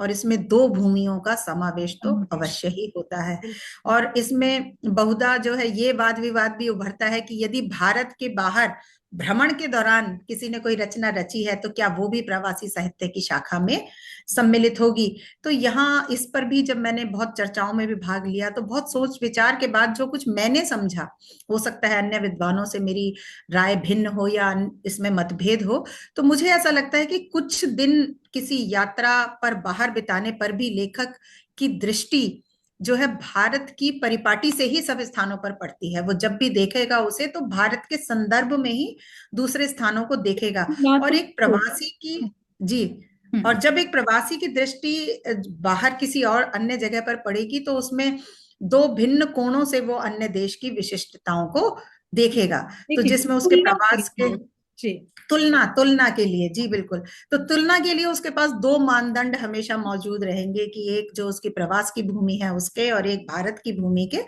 और इसमें दो भूमियों का समावेश तो समावेश। अवश्य ही होता है। और इसमें बहुधा जो है ये वाद विवाद भी उभरता है कि यदि भारत के बाहर भ्रमण के दौरान किसी ने कोई रचना रची है, तो क्या वो भी प्रवासी साहित्य की शाखा में सम्मिलित होगी। तो यहाँ इस पर भी जब मैंने बहुत चर्चाओं में भी भाग लिया, तो बहुत सोच विचार के बाद जो कुछ मैंने समझा, हो सकता है अन्य विद्वानों से मेरी राय भिन्न हो या इसमें मतभेद हो, तो मुझे ऐसा लगता है कि कुछ दिन किसी यात्रा पर बाहर बिताने पर भी लेखक की दृष्टि जो है भारत की परिपाटी से ही सब स्थानों पर पड़ती है। वो जब भी देखेगा उसे, तो भारत के संदर्भ में ही दूसरे स्थानों को देखेगा। और मात्र एक प्रवासी की, जी, और हम्म। जब एक प्रवासी की दृष्टि बाहर किसी और अन्य जगह पर पड़ेगी, तो उसमें दो भिन्न कोणों से वो अन्य देश की विशिष्टताओं को देखेगा। तो देखिए, जिसमें उसके तुलना प्रवास के करेंगे। जी। तुलना तुलना के लिए, जी बिल्कुल, तो तुलना के लिए उसके पास दो मानदंड हमेशा मौजूद रहेंगे, कि एक जो उसकी प्रवास की भूमि है उसके, और एक भारत की भूमि के।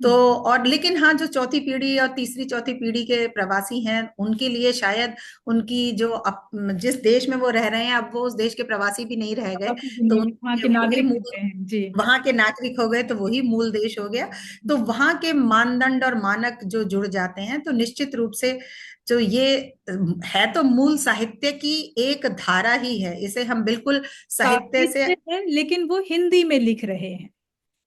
तो और लेकिन हाँ, जो चौथी पीढ़ी और तीसरी चौथी पीढ़ी के प्रवासी हैं, उनके लिए शायद उनकी जो जिस देश में वो रह रहे हैं, अब वो उस देश के प्रवासी भी नहीं रह गए, अपनी तो जिंदगी वहाँ के उनके वही नागरिक मूल, होते हैं जी। वहां के नागरिक हो गए, तो वही मूल देश हो गया। तो वहां के मानदंड और मानक जो जुड़ जाते हैं, तो निश्चित रूप से जो ये है तो मूल साहित्य की एक धारा ही है, इसे हम बिल्कुल साहित्य से साहित्य है लेकिन वो हिंदी में लिख रहे हैं,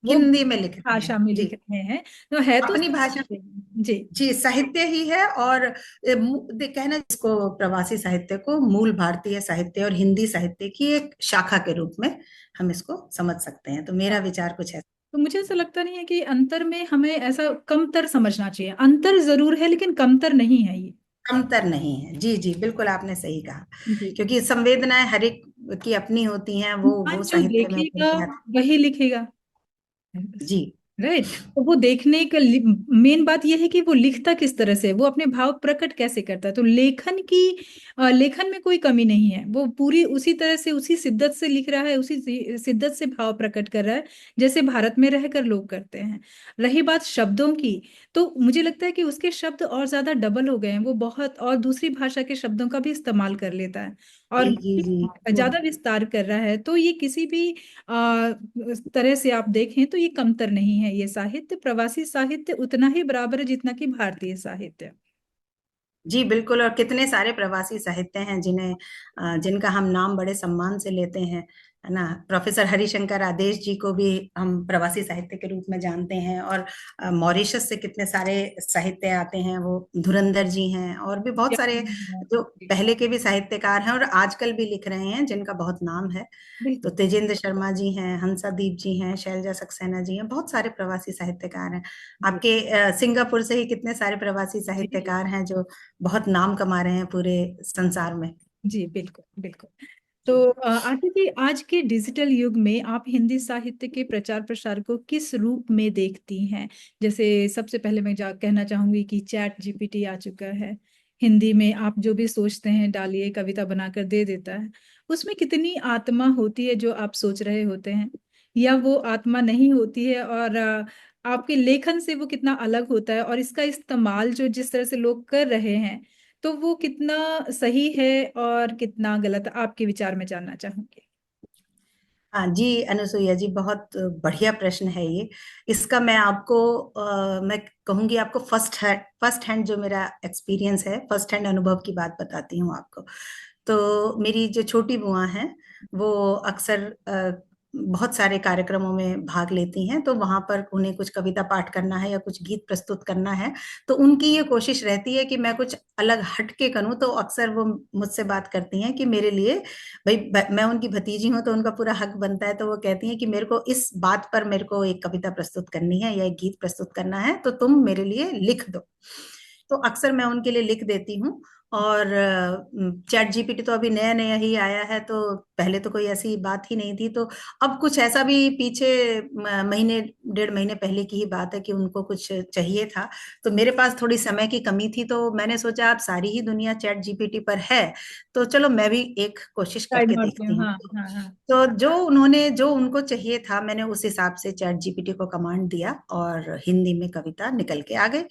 वो हिंदी में लिख रहे भाषा हैं में जी, लिख रहे हैं, तो है तो अपनी भाषा साहित्य ही। जी। जी, साहित्य ही है। और कहना इसको प्रवासी साहित्य को मूल भारतीय साहित्य और हिंदी साहित्य की एक शाखा के रूप में हम इसको समझ सकते हैं। तो मेरा विचार कुछ है। तो मुझे ऐसा लगता नहीं है कि अंतर में हमें ऐसा कमतर समझना चाहिए, अंतर जरूर है लेकिन कमतर नहीं है ये। अंतर नहीं है, जी जी, बिल्कुल आपने सही कहा। जी। क्योंकि संवेदनाएं हर एक की अपनी होती हैं, वो इंसान जो साहित्य में उभर देखेगा के आती वही लिखेगा। हैं। जी राइट। तो वो देखने का मेन बात यह है कि वो लिखता किस तरह से है, वो अपने भाव प्रकट कैसे करता है। तो लेखन की लेखन में कोई कमी नहीं है, वो पूरी उसी तरह से उसी शिद्दत से लिख रहा है, उसी शिद्दत से भाव प्रकट कर रहा है जैसे भारत में रहकर लोग करते हैं। रही बात शब्दों की, तो मुझे लगता है कि उसके शब्द और ज्यादा डबल हो गए हैं, वो बहुत और दूसरी भाषा के शब्दों का भी इस्तेमाल कर लेता है और जी जी जी। वो ज्यादा विस्तार कर रहा है। तो ये किसी भी तरह से आप देखें तो ये कमतर नहीं है, ये साहित्य, प्रवासी साहित्य उतना ही बराबर है जितना कि भारतीय साहित्य। जी बिल्कुल। और कितने सारे प्रवासी साहित्य हैं जिन्हें जिनका हम नाम बड़े सम्मान से लेते हैं, है ना। प्रोफेसर हरिशंकर आदेश जी को भी हम प्रवासी साहित्य के रूप में जानते हैं। और मॉरिशस से कितने सारे साहित्य आते हैं, वो धुरंधर जी हैं, और भी बहुत सारे जो पहले के भी साहित्यकार हैं और आजकल भी लिख रहे हैं जिनका बहुत नाम है। तो बिल्कुल। तेजेंद्र शर्मा जी हैं, हंसादीप जी हैं, शैलजा सक्सेना जी हैं, बहुत सारे प्रवासी साहित्यकार हैं। आपके सिंगापुर से ही कितने सारे प्रवासी जी जी साहित्यकार हैं जो बहुत नाम कमा रहे हैं पूरे संसार में। जी, बिल्कुल बिल्कुल। तो जी। आरती जी, आज के डिजिटल युग में आप हिंदी साहित्य के प्रचार प्रसार को किस रूप में देखती हैं? जैसे सबसे पहले मैं कहना चाहूंगी कि चैट जीपीटी आ चुका है, हिंदी में आप जो भी सोचते हैं डालिए, कविता बनाकर दे देता है। उसमें कितनी आत्मा होती है जो आप सोच रहे होते हैं, या वो आत्मा नहीं होती है, और आपके लेखन से वो कितना अलग होता है, और इसका इस्तेमाल जो जिस तरह से लोग कर रहे हैं तो वो कितना सही है और कितना गलत, आपके विचार में जानना चाहूंगी। हाँ जी अनुसुईया जी, बहुत बढ़िया प्रश्न है ये। इसका मैं आपको मैं कहूंगी आपको फर्स्ट हैंड जो मेरा एक्सपीरियंस है, फर्स्ट हैंड अनुभव की बात बताती हूँ आपको। तो मेरी जो छोटी बुआ हैं, वो अक्सर बहुत सारे कार्यक्रमों में भाग लेती हैं। तो वहां पर उन्हें कुछ कविता पाठ करना है या कुछ गीत प्रस्तुत करना है, तो उनकी ये कोशिश रहती है कि मैं कुछ अलग हटके करूं। तो अक्सर वो मुझसे बात करती हैं कि मेरे लिए, भाई मैं उनकी भतीजी हूं तो उनका पूरा हक बनता है। तो वो कहती हैं कि मेरे को इस बात पर मेरे को एक कविता प्रस्तुत करनी है या एक गीत प्रस्तुत करना है, तो तुम मेरे लिए लिख दो। तो अक्सर मैं उनके लिए लिख देती हूँ। और चैट जीपीटी तो अभी नया नया ही आया है, तो पहले तो कोई ऐसी बात ही नहीं थी। तो अब कुछ ऐसा भी पीछे महीने 1.5 महीने पहले की ही बात है कि उनको कुछ चाहिए था। तो मेरे पास थोड़ी समय की कमी थी, तो मैंने सोचा अब सारी ही दुनिया चैट जीपीटी पर है, तो चलो मैं भी एक कोशिश ट्राई करके मारती देखती हूँ, हूँ। हाँ हाँ हाँ। तो जो उनको चाहिए था, मैंने उस हिसाब से चैट जीपीटी को कमांड दिया और हिंदी में कविता निकल के आ गई।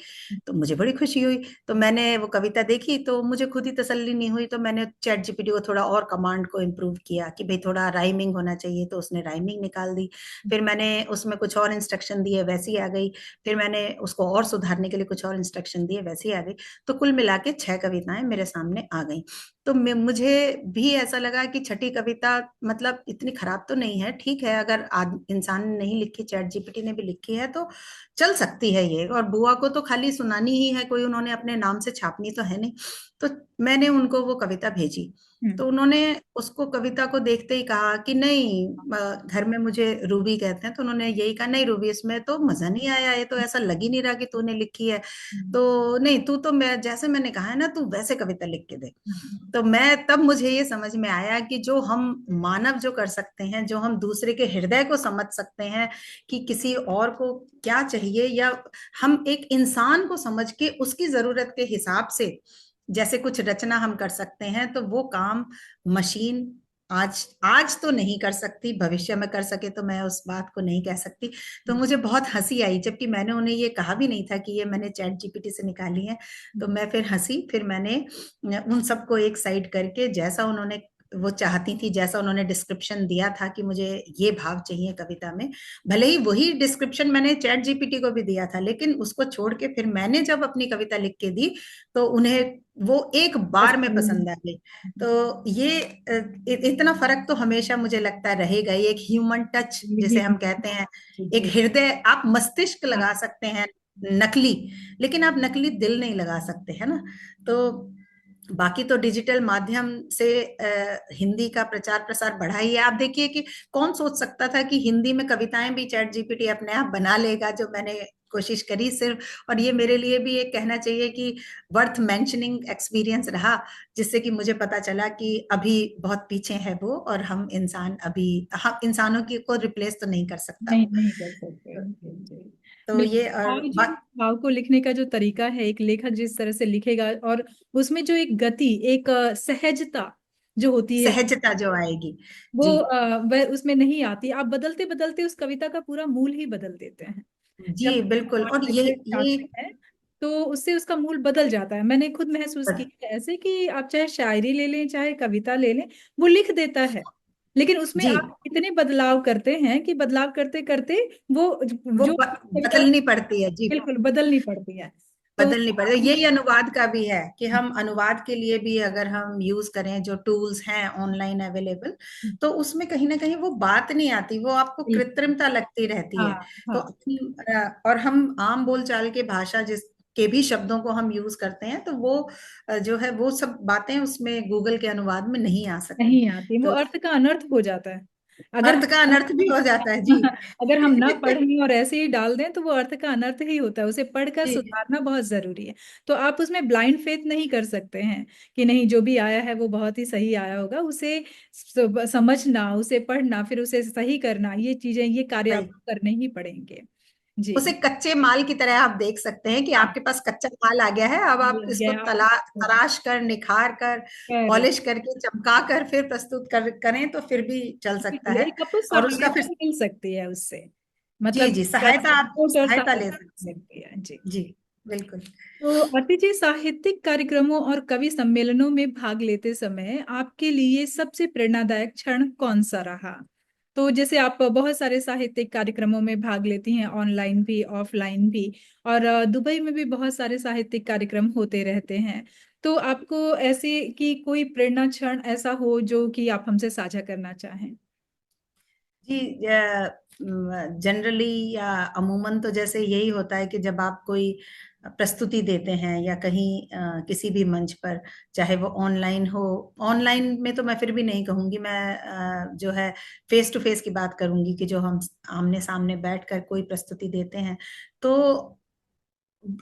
तो मुझे बड़ी खुशी हुई। तो मैंने वो कविता देखी तो मुझे खुद ही तसल्ली नहीं हुई, तो मैंने चैट जीपीटी को थोड़ा और कमांड को इम्प्रूव किया कि भाई थोड़ा राइमिंग होना चाहिए, तो उसने राइमिंग निकाल दी। फिर मैंने उसमें कुछ और इंस्ट्रक्शन दिए, वैसी आ गई। फिर मैंने उसको और सुधारने के लिए कुछ और इंस्ट्रक्शन दिए, वैसी आ गई। तो कुल मिला के 6 कविताएं मेरे सामने आ गई। तो मुझे भी ऐसा लगा कि छठी कविता मतलब इतनी खराब तो नहीं है, ठीक है। अगर इंसान ने नहीं लिखी, चैट जीपीटी ने भी लिखी है, तो चल सकती है ये। और बुआ को तो खाली सुनानी ही है, कोई उन्होंने अपने नाम से छापनी तो है नहीं। तो मैंने उनको वो कविता भेजी। हम्म। तो उन्होंने उसको, कविता को देखते ही कहा कि नहीं, घर में मुझे रूबी कहते हैं, तो उन्होंने यही कहा, नहीं रूबी, इसमें तो मजा नहीं आया, ये तो ऐसा लग ही नहीं रहा कि तूने लिखी है। हम्म। तो नहीं, तू तो मैं जैसे मैंने कहा है ना, तू वैसे कविता लिख के दे। हम्म। तो मैं तब मुझे ये समझ में आया कि जो हम मानव जो कर सकते हैं, जो हम दूसरे के हृदय को समझ सकते हैं कि किसी और को क्या चाहिए, या हम एक इंसान को समझ के उसकी जरूरत के हिसाब से जैसे कुछ रचना हम कर सकते हैं, तो वो काम मशीन आज आज तो नहीं कर सकती। भविष्य में कर सके तो मैं उस बात को नहीं कह सकती। तो मुझे बहुत हंसी आई, जबकि मैंने उन्हें ये कहा भी नहीं था कि ये मैंने चैट जीपीटी से निकाली है। तो मैं फिर हंसी। फिर मैंने उन सबको एक साइड करके, जैसा उन्होंने वो चाहती थी, जैसा उन्होंने डिस्क्रिप्शन दिया था कि मुझे ये भाव चाहिए कविता में, भले ही वही डिस्क्रिप्शन मैंने चैट जीपीटी को भी दिया था, लेकिन उसको छोड़ के फिर मैंने जब अपनी कविता लिख के दी, तो उन्हें वो एक बार में पसंद आ गई। तो ये इतना फर्क तो हमेशा मुझे लगता रहेगा। एक ह्यूमन टच जिसे हम कहते हैं, एक हृदय, आप मस्तिष्क लगा सकते हैं नकली, लेकिन आप नकली दिल नहीं लगा सकते, है ना। तो बाकी तो डिजिटल माध्यम से हिंदी का प्रचार प्रसार बढ़ा ही है। आप देखिए कि कौन सोच सकता था कि हिंदी में कविताएं भी चैट जीपीटी अपने आप बना लेगा, जो मैंने कोशिश करी सिर्फ। और ये मेरे लिए भी एक कहना चाहिए कि वर्थ मेंशनिंग एक्सपीरियंस रहा, जिससे कि मुझे पता चला कि अभी बहुत पीछे है वो, और हम इंसान अभी, हम इंसानों की को रिप्लेस तो नहीं कर सकता नहीं वो। नहीं कर सकते। तो ये भाव जो भाव को लिखने का जो तरीका है, एक लेखक जिस तरह से लिखेगा, और उसमें जो एक गति, एक सहजता जो होती है, सहजता जो आएगी। वो जी वह उसमें नहीं आती। आप बदलते बदलते उस कविता का पूरा मूल ही बदल देते हैं। जब जी बिल्कुल। पाठ और लिखते ये जाते हैं तो उससे उसका मूल बदल जाता है। मैंने खुद महसूस किया है ऐसे कि आप चाहे शायरी ले लें चाहे कविता ले लें, वो लिख देता है, लेकिन उसमें जी आप इतने बदलाव करते हैं कि बदलाव करते करते वो वो जो कविता बदलनी पड़ती है। जी बिल्कुल बदलनी पड़ती है। तो बदलनी पड़ती है। यही अनुवाद का भी है कि हम अनुवाद के लिए भी अगर हम यूज करें जो टूल्स हैं ऑनलाइन अवेलेबल, तो उसमें कहीं ना कहीं वो बात नहीं आती, वो आपको कृत्रिमता लगती रहती हाँ है। तो हाँ, और हम आम बोलचाल के भाषा जिस के भी शब्दों को हम यूज करते हैं, तो वो जो है वो सब बातें उसमें गूगल के अनुवाद में नहीं आ सकती। नहीं आती, वो तो अर्थ का अनर्थ हो जाता है। अगर अर्थ का अनर्थ भी हो जाता है। जी अगर हम ना पढ़ें और ऐसे ही डाल दें तो वो अर्थ का अनर्थ ही होता है। उसे पढ़कर जी सुधारना बहुत जरूरी है। तो आप उसमें ब्लाइंड फेथ नहीं कर सकते हैं कि नहीं जो भी आया है वो बहुत ही सही आया होगा। उसे समझना, उसे पढ़ना, फिर उसे सही करना, ये चीजें, ये कार्य सही। आपको करने ही पड़ेंगे। जी। उसे कच्चे माल की तरह आप देख सकते हैं कि हाँ, आपके पास कच्चा माल आ गया है, अब आप लग इसको गया आप तराश कर, निखार कर, कर पॉलिश करके, चमका कर फिर प्रस्तुत करें तो फिर भी चल सकता है। एक आपको और उसका सहायता फिर मिल सकती है उससे, जी मतलब जी सहायता, आप सपोर्ट और सहायता ले सहायता मिल सकते हैं। सकती है। जी। जी बिल्कुल। तो आरती जी, साहित्यिक कार्यक्रमों और कवि सम्मेलनों में भाग लेते समय आपके लिए सबसे प्रेरणादायक क्षण कौन सा रहा? तो जैसे आप बहुत सारे साहित्यिक कार्यक्रमों में भाग लेती हैं, ऑनलाइन भी ऑफलाइन भी, और दुबई में भी बहुत सारे साहित्यिक कार्यक्रम होते रहते हैं। तो आपको ऐसे कि कोई प्रेरणा क्षण ऐसा हो जो कि आप हमसे साझा करना चाहें? जी जनरली या अमूमन तो जैसे यही होता है कि जब आप कोई प्रस्तुति देते हैं या कहीं किसी भी मंच पर, चाहे वो ऑनलाइन हो, ऑनलाइन में तो मैं फिर भी नहीं कहूंगी, मैं जो है फेस टू फेस की बात करूंगी कि जो हम आमने सामने बैठकर कोई प्रस्तुति देते हैं, तो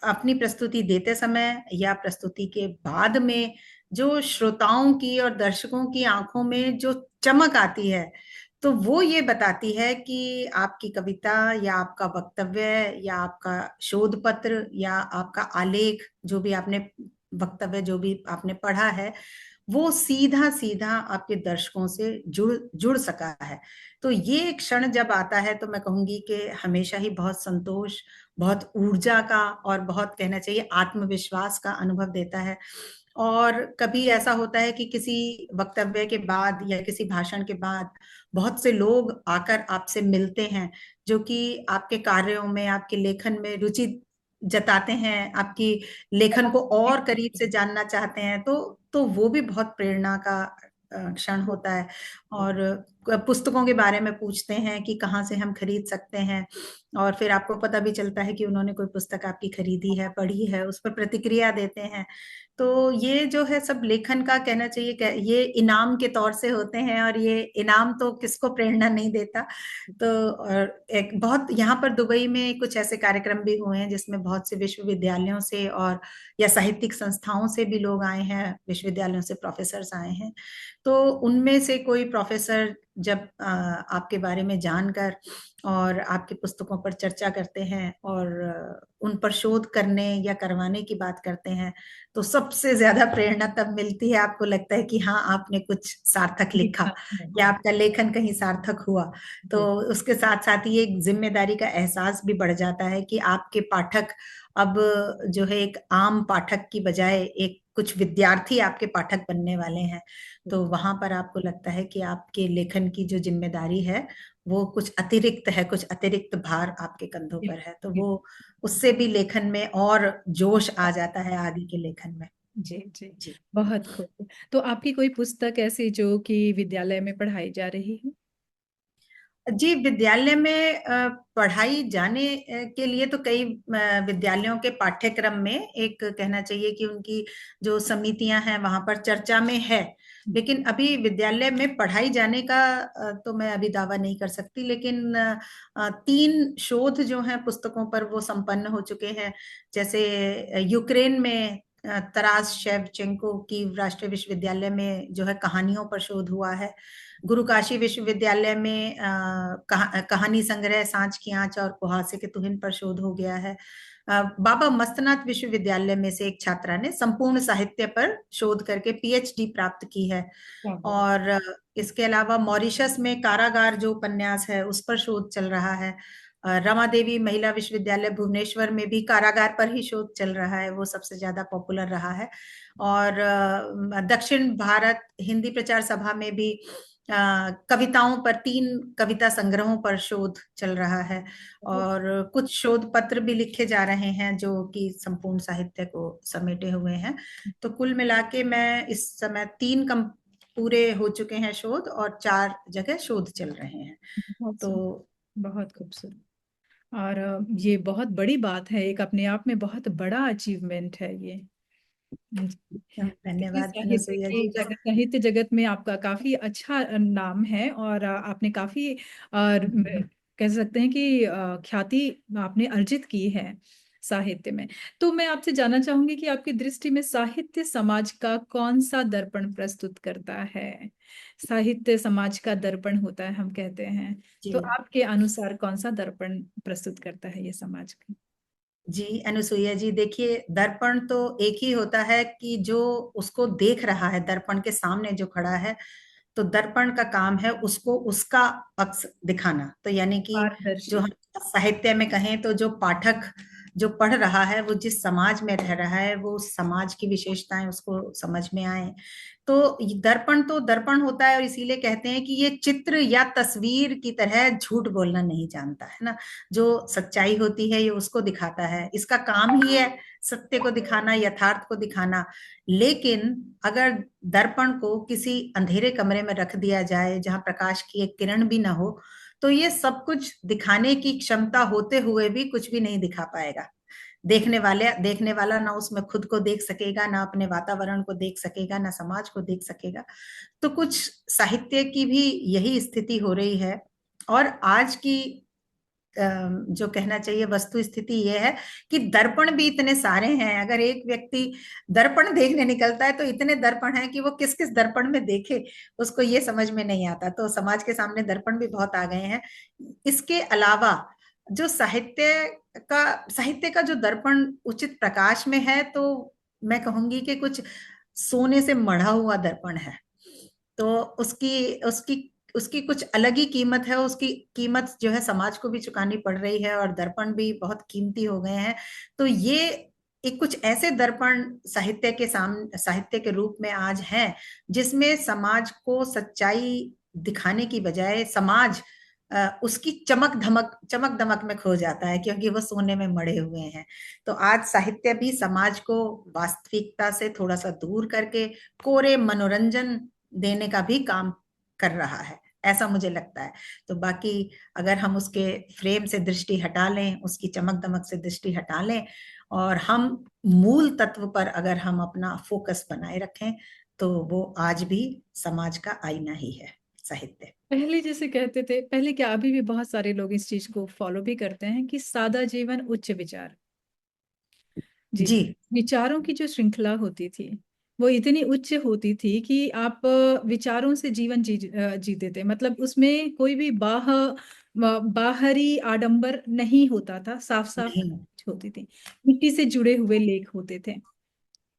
अपनी प्रस्तुति देते समय या प्रस्तुति के बाद में जो श्रोताओं की और दर्शकों की आंखों में जो चमक आती है, तो वो ये बताती है कि आपकी कविता या आपका वक्तव्य या आपका शोध पत्र या आपका आलेख, जो भी आपने वक्तव्य, जो भी आपने पढ़ा है, वो सीधा सीधा आपके दर्शकों से जुड़ जुड़ सका है। तो ये क्षण जब आता है तो मैं कहूंगी कि हमेशा ही बहुत संतोष, बहुत ऊर्जा का और बहुत कहना चाहिए आत्मविश्वास का अनुभव देता है। और कभी ऐसा होता है कि किसी वक्तव्य के बाद या किसी भाषण के बाद बहुत से लोग आकर आपसे मिलते हैं, जो कि आपके कार्यों में, आपके लेखन में रुचि जताते हैं, आपकी लेखन को और करीब से जानना चाहते हैं, तो वो भी बहुत प्रेरणा का क्षण होता है। और पुस्तकों के बारे में पूछते हैं कि कहाँ से हम खरीद सकते हैं, और फिर आपको पता भी चलता है कि उन्होंने कोई पुस्तक आपकी खरीदी है, पढ़ी है, उस पर प्रतिक्रिया देते हैं। तो ये जो है सब लेखन का कहना चाहिए ये इनाम के तौर से होते हैं, और ये इनाम तो किसको प्रेरणा नहीं देता। तो और एक बहुत यहाँ पर दुबई में कुछ ऐसे कार्यक्रम भी हुए हैं जिसमें बहुत से विश्वविद्यालयों से और या साहित्यिक संस्थाओं से भी लोग आए हैं, विश्वविद्यालयों से प्रोफेसर्स आए हैं। तो उनमें से कोई प्रोफेसर जब आपके बारे में जानकर और आपकी पुस्तकों पर चर्चा करते हैं और उन पर शोध करने या करवाने की बात करते हैं, तो सबसे ज्यादा प्रेरणा तब मिलती है, आपको लगता है कि हाँ आपने कुछ सार्थक लिखा लिखा है। या आपका लेखन कहीं सार्थक हुआ। तो जी। उसके साथ साथ ही एक जिम्मेदारी का एहसास भी बढ़ जाता है कि आपके पाठक अब जो है एक आम पाठक की बजाय एक कुछ विद्यार्थी आपके पाठक बनने वाले हैं। तो वहां पर आपको लगता है कि आपके लेखन की जो जिम्मेदारी है वो कुछ अतिरिक्त है, कुछ अतिरिक्त भार आपके कंधों पर है, तो वो उससे भी लेखन में और जोश आ जाता है आगे के लेखन में। जी जी, जी बहुत खूब। तो आपकी कोई पुस्तक ऐसी जो कि विद्यालय में पढ़ाई जा रही है? जी विद्यालय में पढ़ाई जाने के लिए तो कई विद्यालयों के पाठ्यक्रम में एक कहना चाहिए कि उनकी जो समितियां हैं वहां पर चर्चा में है, लेकिन अभी विद्यालय में पढ़ाई जाने का तो मैं अभी दावा नहीं कर सकती, लेकिन 3 शोध जो हैं पुस्तकों पर वो संपन्न हो चुके हैं। जैसे यूक्रेन में तरास शेवचेंको की राष्ट्रीय विश्वविद्यालय में जो है कहानियों पर शोध हुआ है। गुरु काशी विश्वविद्यालय में कहानी संग्रह सांझ की आंच और कुहासे के तुहिन पर शोध हो गया है। बाबा मस्तनाथ विश्वविद्यालय में से एक छात्रा ने संपूर्ण साहित्य पर शोध करके पीएचडी प्राप्त की है। और इसके अलावा मॉरिशस में कारागार जो उपन्यास है उस पर शोध चल रहा है। रमा देवी महिला विश्वविद्यालय भुवनेश्वर में भी कारागार पर ही शोध चल रहा है, वो सबसे ज्यादा पॉपुलर रहा है। और दक्षिण भारत हिंदी प्रचार सभा में भी कविताओं पर 3 कविता संग्रहों पर शोध चल रहा है। और कुछ शोध पत्र भी लिखे जा रहे हैं जो कि संपूर्ण साहित्य को समेटे हुए हैं। तो कुल मिला के मैं इस समय 3 पूरे हो चुके हैं शोध, और 4 जगह शोध चल रहे हैं। तो बहुत खूबसूरत। और ये बहुत बड़ी बात है, एक अपने आप में बहुत बड़ा अचीवमेंट है ये। धन्यवाद अनुसुईया जी। साहित्य जगत में आपका काफी अच्छा नाम है, और आपने काफी कह सकते हैं कि ख्याति आपने अर्जित की है साहित्य में। तो मैं आपसे जानना चाहूंगी कि आपकी दृष्टि में साहित्य समाज का कौन सा दर्पण प्रस्तुत करता है? साहित्य समाज का दर्पण होता है हम कहते हैं, तो आपके अनुसार कौन सा दर्पण प्रस्तुत करता है ये समाज का? जी अनुसुईया जी, देखिए दर्पण तो एक ही होता है कि जो उसको देख रहा है, दर्पण के सामने जो खड़ा है, तो दर्पण का काम है उसको उसका पक्ष दिखाना। तो यानी कि जो हम साहित्य में कहें तो जो पाठक जो पढ़ रहा है वो जिस समाज में रह रहा है वो उस समाज की विशेषताएं उसको समझ में आए। तो दर्पण होता है, और इसीलिए कहते हैं कि ये चित्र या तस्वीर की तरह झूठ बोलना नहीं जानता है ना। जो सच्चाई होती है ये उसको दिखाता है, इसका काम ही है सत्य को दिखाना, यथार्थ को दिखाना। लेकिन अगर दर्पण को किसी अंधेरे कमरे में रख दिया जाए जहां प्रकाश की एक किरण भी ना हो, तो ये सब कुछ दिखाने की क्षमता होते हुए भी कुछ भी नहीं दिखा पाएगा। देखने वाला ना उसमें खुद को देख सकेगा, ना अपने वातावरण को देख सकेगा, ना समाज को देख सकेगा। तो कुछ साहित्य की भी यही स्थिति हो रही है। और आज की जो कहना चाहिए वस्तु स्थिति ये है कि दर्पण भी इतने सारे हैं। अगर एक व्यक्ति दर्पण देखने निकलता है तो इतने दर्पण हैं कि वो किस किस दर्पण में देखे उसको ये समझ में नहीं आता। तो समाज के सामने दर्पण भी बहुत आ गए हैं। इसके अलावा जो साहित्य का जो दर्पण उचित प्रकाश में है, तो मैं कहूंगी कि कुछ सोने से मढ़ा हुआ दर्पण है। तो उसकी उसकी उसकी कुछ अलग ही कीमत है। उसकी कीमत जो है समाज को भी चुकानी पड़ रही है, और दर्पण भी बहुत कीमती हो गए हैं। तो ये एक कुछ ऐसे दर्पण साहित्य के रूप में आज हैं जिसमें समाज को सच्चाई दिखाने की बजाय समाज उसकी चमक दमक में खो जाता है, क्योंकि वो सोने में मढ़े हुए हैं। तो आज साहित्य भी समाज को वास्तविकता से थोड़ा सा दूर करके कोरे मनोरंजन देने का भी काम कर रहा है, ऐसा मुझे लगता है। तो बाकी अगर हम उसके फ्रेम से दृष्टि हटा लें, उसकी चमक दमक से दृष्टि हटा लें, और हम मूल तत्व पर अगर हम अपना फोकस बनाए रखें, तो वो आज भी समाज का आईना ही है साहित्य। पहले जैसे कहते थे, पहले क्या अभी भी बहुत सारे लोग इस चीज को फॉलो भी करते हैं कि सादा जीवन उच्च विचार। जी। विचारों की जो श्रृंखला होती थी वो इतनी उच्च होती थी कि आप विचारों से जीवन जीते थे। मतलब उसमें कोई भी बाहरी आडंबर नहीं होता था, साफ साफ होती थी, मिट्टी से जुड़े हुए लेख होते थे।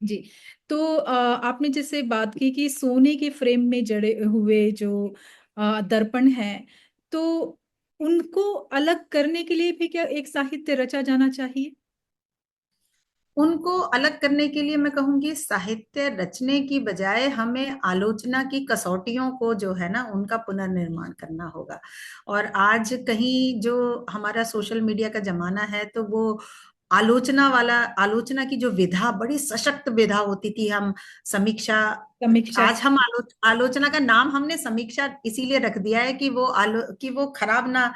जी। तो आपने जैसे बात की कि सोने के फ्रेम में जड़े हुए जो दर्पण है, तो उनको अलग करने के लिए भी क्या एक साहित्य रचा जाना चाहिए? उनको अलग करने के लिए मैं कहूंगी साहित्य रचने की बजाय हमें आलोचना की कसौटियों को जो है ना उनका पुनर्निर्माण करना होगा। और आज कहीं जो हमारा सोशल मीडिया का जमाना है, तो वो आलोचना की जो विधा बड़ी सशक्त विधा होती थी। हम समीक्षा आज हम आलोचना का नाम हमने समीक्षा इसीलिए रख दिया है कि वो खराब ना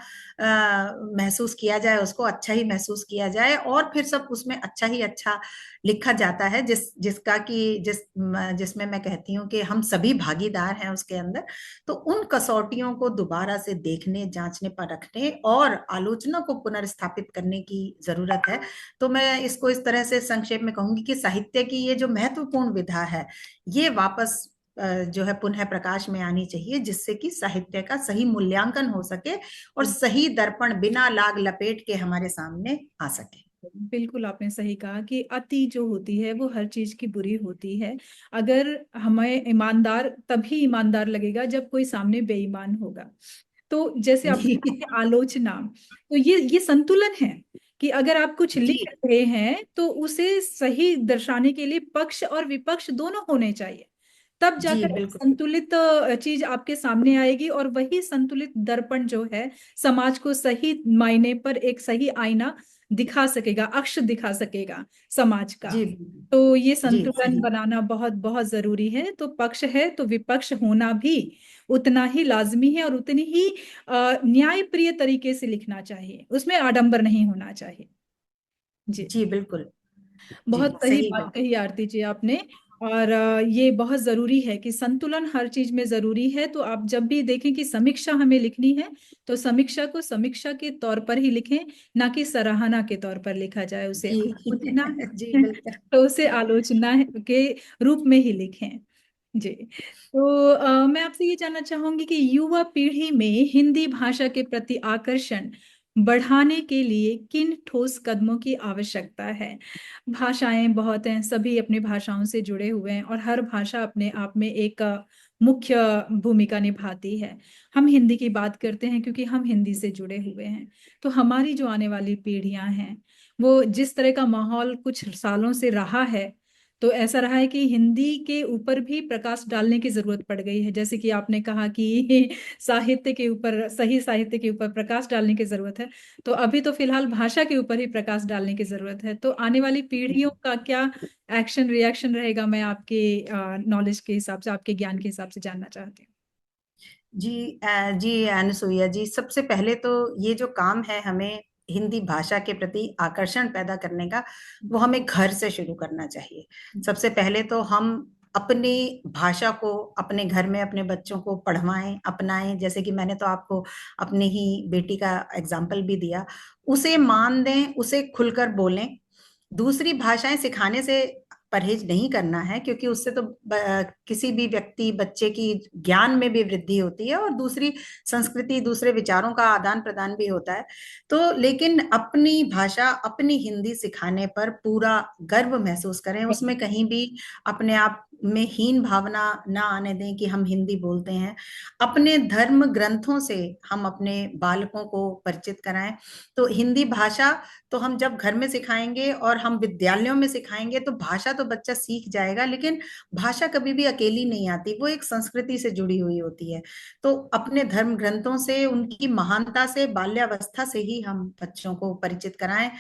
महसूस किया जाए, उसको अच्छा ही महसूस किया जाए, और फिर सब उसमें अच्छा ही अच्छा लिखा जाता है जिसमें मैं कहती हूँ कि हम सभी भागीदार हैं उसके अंदर। तो उन कसौटियों को दोबारा से देखने, जांचने पर रखने और आलोचना को पुनर्स्थापित करने की जरूरत है। तो मैं इसको इस तरह से संक्षेप में कहूंगी कि साहित्य की ये जो महत्वपूर्ण विधा है, ये वापस जो है पुनः प्रकाश में आनी चाहिए, जिससे कि साहित्य का सही मूल्यांकन हो सके और सही दर्पण बिना लाग लपेट के हमारे सामने आ सके। बिल्कुल आपने सही कहा कि अति जो होती है वो हर चीज की बुरी होती है। अगर हमें ईमानदार तभी ईमानदार लगेगा जब कोई सामने बेईमान होगा। तो जैसे आप जी आलोचना, तो ये संतुलन है कि अगर आप कुछ जी लिख रहे हैं तो उसे सही दर्शाने के लिए पक्ष और विपक्ष दोनों होने चाहिए। तब जी जाकर एक बिल्कुल संतुलित चीज आपके सामने आएगी, और वही संतुलित दर्पण जो है समाज को सही मायने पर एक सही आईना दिखा सकेगा, अक्ष दिखा सकेगा समाज का। जी तो ये जी संतुलन सही। बनाना बहुत बहुत जरूरी है। तो पक्ष है तो विपक्ष होना भी उतना ही लाजमी है, और उतनी ही न्यायप्रिय तरीके से लिखना चाहिए, उसमें आडंबर नहीं होना चाहिए। जी, जी बिल्कुल। जी बहुत सही सही बात बात। कही आरती जी आपने। और ये बहुत जरूरी है कि संतुलन हर चीज में जरूरी है। तो आप जब भी देखें कि समीक्षा हमें लिखनी है, तो समीक्षा को समीक्षा के तौर पर ही लिखें, ना कि सराहना के तौर पर लिखा जाए उसे। जी आलोचना जी है बिल्कुल। तो उसे आलोचना के रूप में ही लिखें। जी। तो मैं आपसे ये जानना चाहूंगी कि युवा पीढ़ी में हिंदी भाषा के प्रति आकर्षण बढ़ाने के लिए किन ठोस कदमों की आवश्यकता है। भाषाएं बहुत हैं, सभी अपनी भाषाओं से जुड़े हुए हैं, और हर भाषा अपने आप में एक मुख्य भूमिका निभाती है। हम हिंदी की बात करते हैं क्योंकि हम हिंदी से जुड़े हुए हैं। तो हमारी जो आने वाली पीढ़ियां हैं, वो जिस तरह का माहौल कुछ सालों से रहा है, तो ऐसा रहा है कि हिंदी के ऊपर भी प्रकाश डालने की जरूरत पड़ गई है। जैसे कि आपने कहा कि साहित्य के ऊपर, सही साहित्य के ऊपर प्रकाश डालने की जरूरत है, तो अभी तो फिलहाल भाषा के ऊपर ही प्रकाश डालने की जरूरत है। तो आने वाली पीढ़ियों का क्या एक्शन रिएक्शन रहेगा, मैं आपके नॉलेज के हिसाब से, आपके ज्ञान के हिसाब से जानना चाहती हूँ। जी अनुसुईया जी, सबसे पहले तो ये जो काम है हमें हिंदी भाषा के प्रति आकर्षण पैदा करने का, वो हमें घर से शुरू करना चाहिए। सबसे पहले तो हम अपनी भाषा को अपने घर में अपने बच्चों को पढ़वाएं, अपनाएं। जैसे कि मैंने तो आपको अपनी ही बेटी का एग्जाम्पल भी दिया, उसे मान दें, उसे खुलकर बोलें। दूसरी भाषाएं सिखाने से परहेज नहीं करना है, क्योंकि उससे तो किसी भी व्यक्ति बच्चे की ज्ञान में भी वृद्धि होती है और दूसरी संस्कृति, दूसरे विचारों का आदान प्रदान भी होता है। तो लेकिन अपनी भाषा, अपनी हिंदी सिखाने पर पूरा गर्व महसूस करें, उसमें कहीं भी अपने आप में हीन भावना ना आने दें कि हम हिंदी बोलते हैं। अपने धर्म ग्रंथों से हम अपने बालकों को परिचित कराएं। तो हिंदी भाषा तो हम जब घर में सिखाएंगे और हम विद्यालयों में सिखाएंगे तो भाषा तो बच्चा सीख जाएगा, लेकिन भाषा कभी भी अकेली नहीं आती, वो एक संस्कृति से जुड़ी हुई होती है। तो अपने धर्म ग्रंथों से, उनकी महानता से बाल्यावस्था से ही हम बच्चों को परिचित कराएं।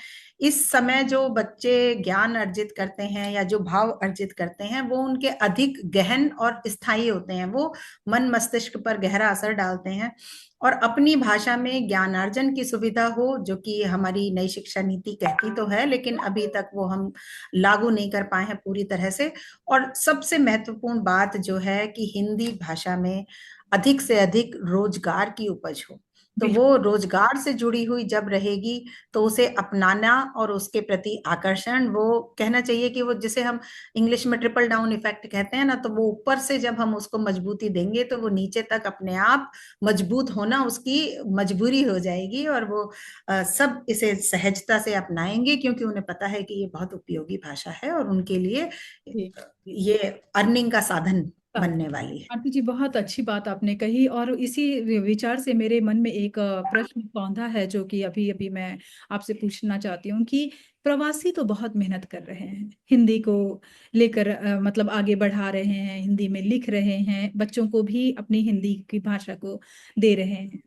इस समय जो बच्चे ज्ञान अर्जित करते हैं या जो भाव अर्जित करते हैं, वो उनके अधिक गहन और स्थायी होते हैं, वो मन मस्तिष्क पर गहरा असर डालते हैं। और अपनी भाषा में ज्ञानार्जन की सुविधा हो, जो कि हमारी नई शिक्षा नीति कहती तो है, लेकिन अभी तक वो हम लागू नहीं कर पाए हैं पूरी तरह से। और सबसे महत्वपूर्ण बात जो है कि हिंदी भाषा में अधिक से अधिक रोजगार की उपज हो। तो बिल्कुल। वो रोजगार से जुड़ी हुई जब रहेगी, तो उसे अपनाना और उसके प्रति आकर्षण, वो कहना चाहिए कि वो जिसे हम इंग्लिश में ट्रिपल डाउन इफेक्ट कहते हैं ना, तो वो ऊपर से जब हम उसको मजबूती देंगे तो वो नीचे तक अपने आप मजबूत होना उसकी मजबूरी हो जाएगी। और वो सब इसे सहजता से अपनाएंगे, क्योंकि उन्हें पता है कि ये बहुत उपयोगी भाषा है और उनके लिए जी। ये अर्निंग का साधन बनने वाली है। आरती जी, बहुत अच्छी बात आपने कही, और इसी विचार से मेरे मन में एक प्रश्न पौधा है जो कि अभी अभी मैं आपसे पूछना चाहती हूँ कि प्रवासी तो बहुत मेहनत कर रहे हैं हिंदी को लेकर, मतलब आगे बढ़ा रहे हैं, हिंदी में लिख रहे हैं, बच्चों को भी अपनी हिंदी की भाषा को दे रहे हैं।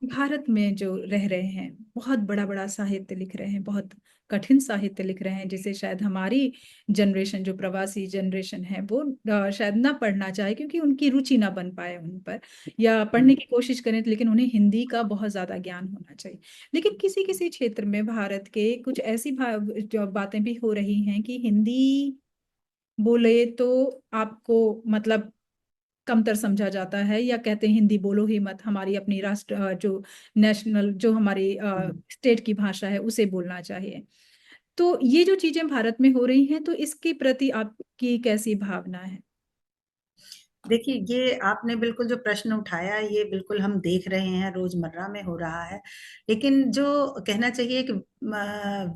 भारत में जो रह रहे हैं, बहुत बड़ा बड़ा साहित्य लिख रहे हैं, बहुत कठिन साहित्य लिख रहे हैं, जिसे शायद हमारी जनरेशन, जो प्रवासी जनरेशन है, वो शायद ना पढ़ना चाहे क्योंकि उनकी रुचि ना बन पाए उन पर, या पढ़ने की कोशिश करें, लेकिन उन्हें हिंदी का बहुत ज्यादा ज्ञान होना चाहिए। लेकिन किसी किसी क्षेत्र में भारत के कुछ ऐसी जो बातें भी हो रही हैं कि हिंदी बोले तो आपको मतलब कमतर समझा जाता है, या कहते हैं हिंदी बोलो ही मत, हमारी अपनी राष्ट्र जो नेशनल, जो हमारी स्टेट की भाषा है उसे बोलना चाहिए। तो ये जो चीजें भारत में हो रही हैं, तो इसके प्रति आपकी कैसी भावना है। देखिए, ये आपने बिल्कुल जो प्रश्न उठाया, ये बिल्कुल हम देख रहे हैं, रोजमर्रा में हो रहा है। लेकिन जो कहना चाहिए कि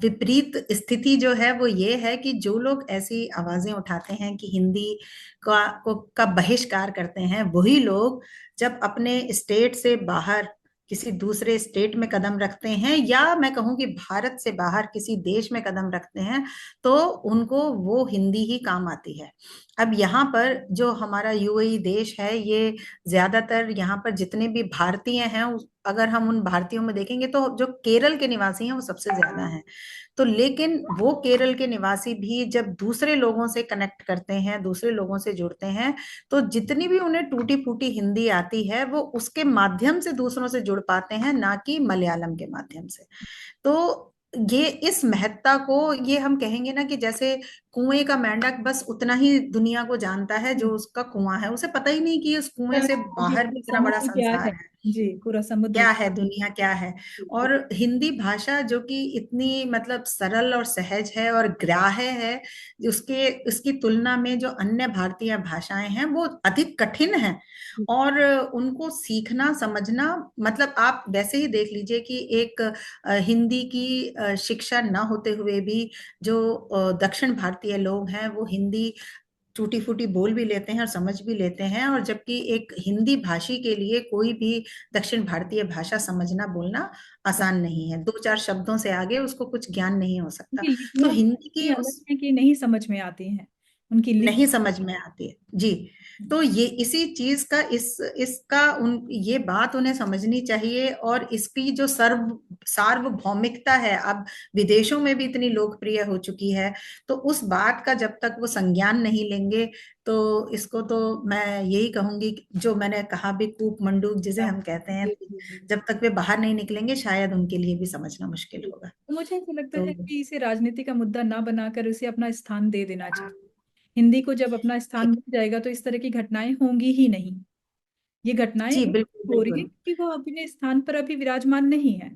विपरीत स्थिति जो है वो ये है कि जो लोग ऐसी आवाजें उठाते हैं कि हिंदी का बहिष्कार करते हैं, वही लोग जब अपने स्टेट से बाहर किसी दूसरे स्टेट में कदम रखते हैं, या मैं कहूँ कि भारत से बाहर किसी देश में कदम रखते हैं, तो उनको वो हिंदी ही काम आती है। अब यहाँ पर जो हमारा यूएई देश है, ये ज्यादातर यहाँ पर जितने भी भारतीय हैं, अगर हम उन भारतीयों में देखेंगे तो जो केरल के निवासी हैं वो सबसे ज्यादा हैं। तो लेकिन वो केरल के निवासी भी जब दूसरे लोगों से कनेक्ट करते हैं, दूसरे लोगों से जुड़ते हैं, तो जितनी भी उन्हें टूटी फूटी हिंदी आती है, वो उसके माध्यम से दूसरों से जुड़ पाते हैं, ना कि मलयालम के माध्यम से। तो ये इस महत्ता को, ये हम कहेंगे ना कि जैसे कुएं का मेंढक बस उतना ही दुनिया को जानता है जो उसका कुआं है, उसे पता ही नहीं कि उस कुएं से जी, बाहर भी इतना बड़ा समुद्र क्या है। संसार है, जी, पूरा समुद्र। क्या है दुनिया, क्या है। और हिंदी भाषा जो कि इतनी मतलब सरल और सहज है और ग्राह्य है, उसके उसकी तुलना में जो अन्य भारतीय भाषाएं हैं वो अधिक कठिन हैं। और उनको सीखना समझना, मतलब आप वैसे ही देख लीजिए कि एक हिंदी की शिक्षा न होते हुए भी जो दक्षिण भारतीय लोग हैं वो हिंदी टूटी फूटी बोल भी लेते हैं और समझ भी लेते हैं, और जबकि एक हिंदी भाषी के लिए कोई भी दक्षिण भारतीय भाषा समझना बोलना आसान नहीं है, दो चार शब्दों से आगे उसको कुछ ज्ञान नहीं हो सकता। उनकी तो लिपियां हिंदी इतनी की अलग उस है कि नहीं समझ में आती हैं। उनकी नहीं लिपि। समझ में आती है जी। तो ये इसी चीज का इसका उन ये बात उन्हें समझनी चाहिए, और इसकी जो सार्वभौमिकता है, अब विदेशों में भी इतनी लोकप्रिय हो चुकी है, तो उस बात का जब तक वो संज्ञान नहीं लेंगे, तो इसको तो मैं यही कहूंगी कि जो मैंने कहा भी, कूप मंडूक जिसे हम कहते हैं, जी, जी, जी। जब तक वे बाहर नहीं निकलेंगे शायद उनके लिए भी समझना मुश्किल होगा। तो मुझे ऐसा लगता तो है कि इसे राजनीति का मुद्दा ना बनाकर इसे अपना स्थान दे देना चाहिए। हिंदी को जब अपना स्थान मिल जाएगा तो इस तरह की घटनाएं होंगी ही नहीं। ये घटनाएं जी, बिल्कुल हो रही है बिल्कुल। क्योंकि वो अपने स्थान पर अभी विराजमान नहीं है।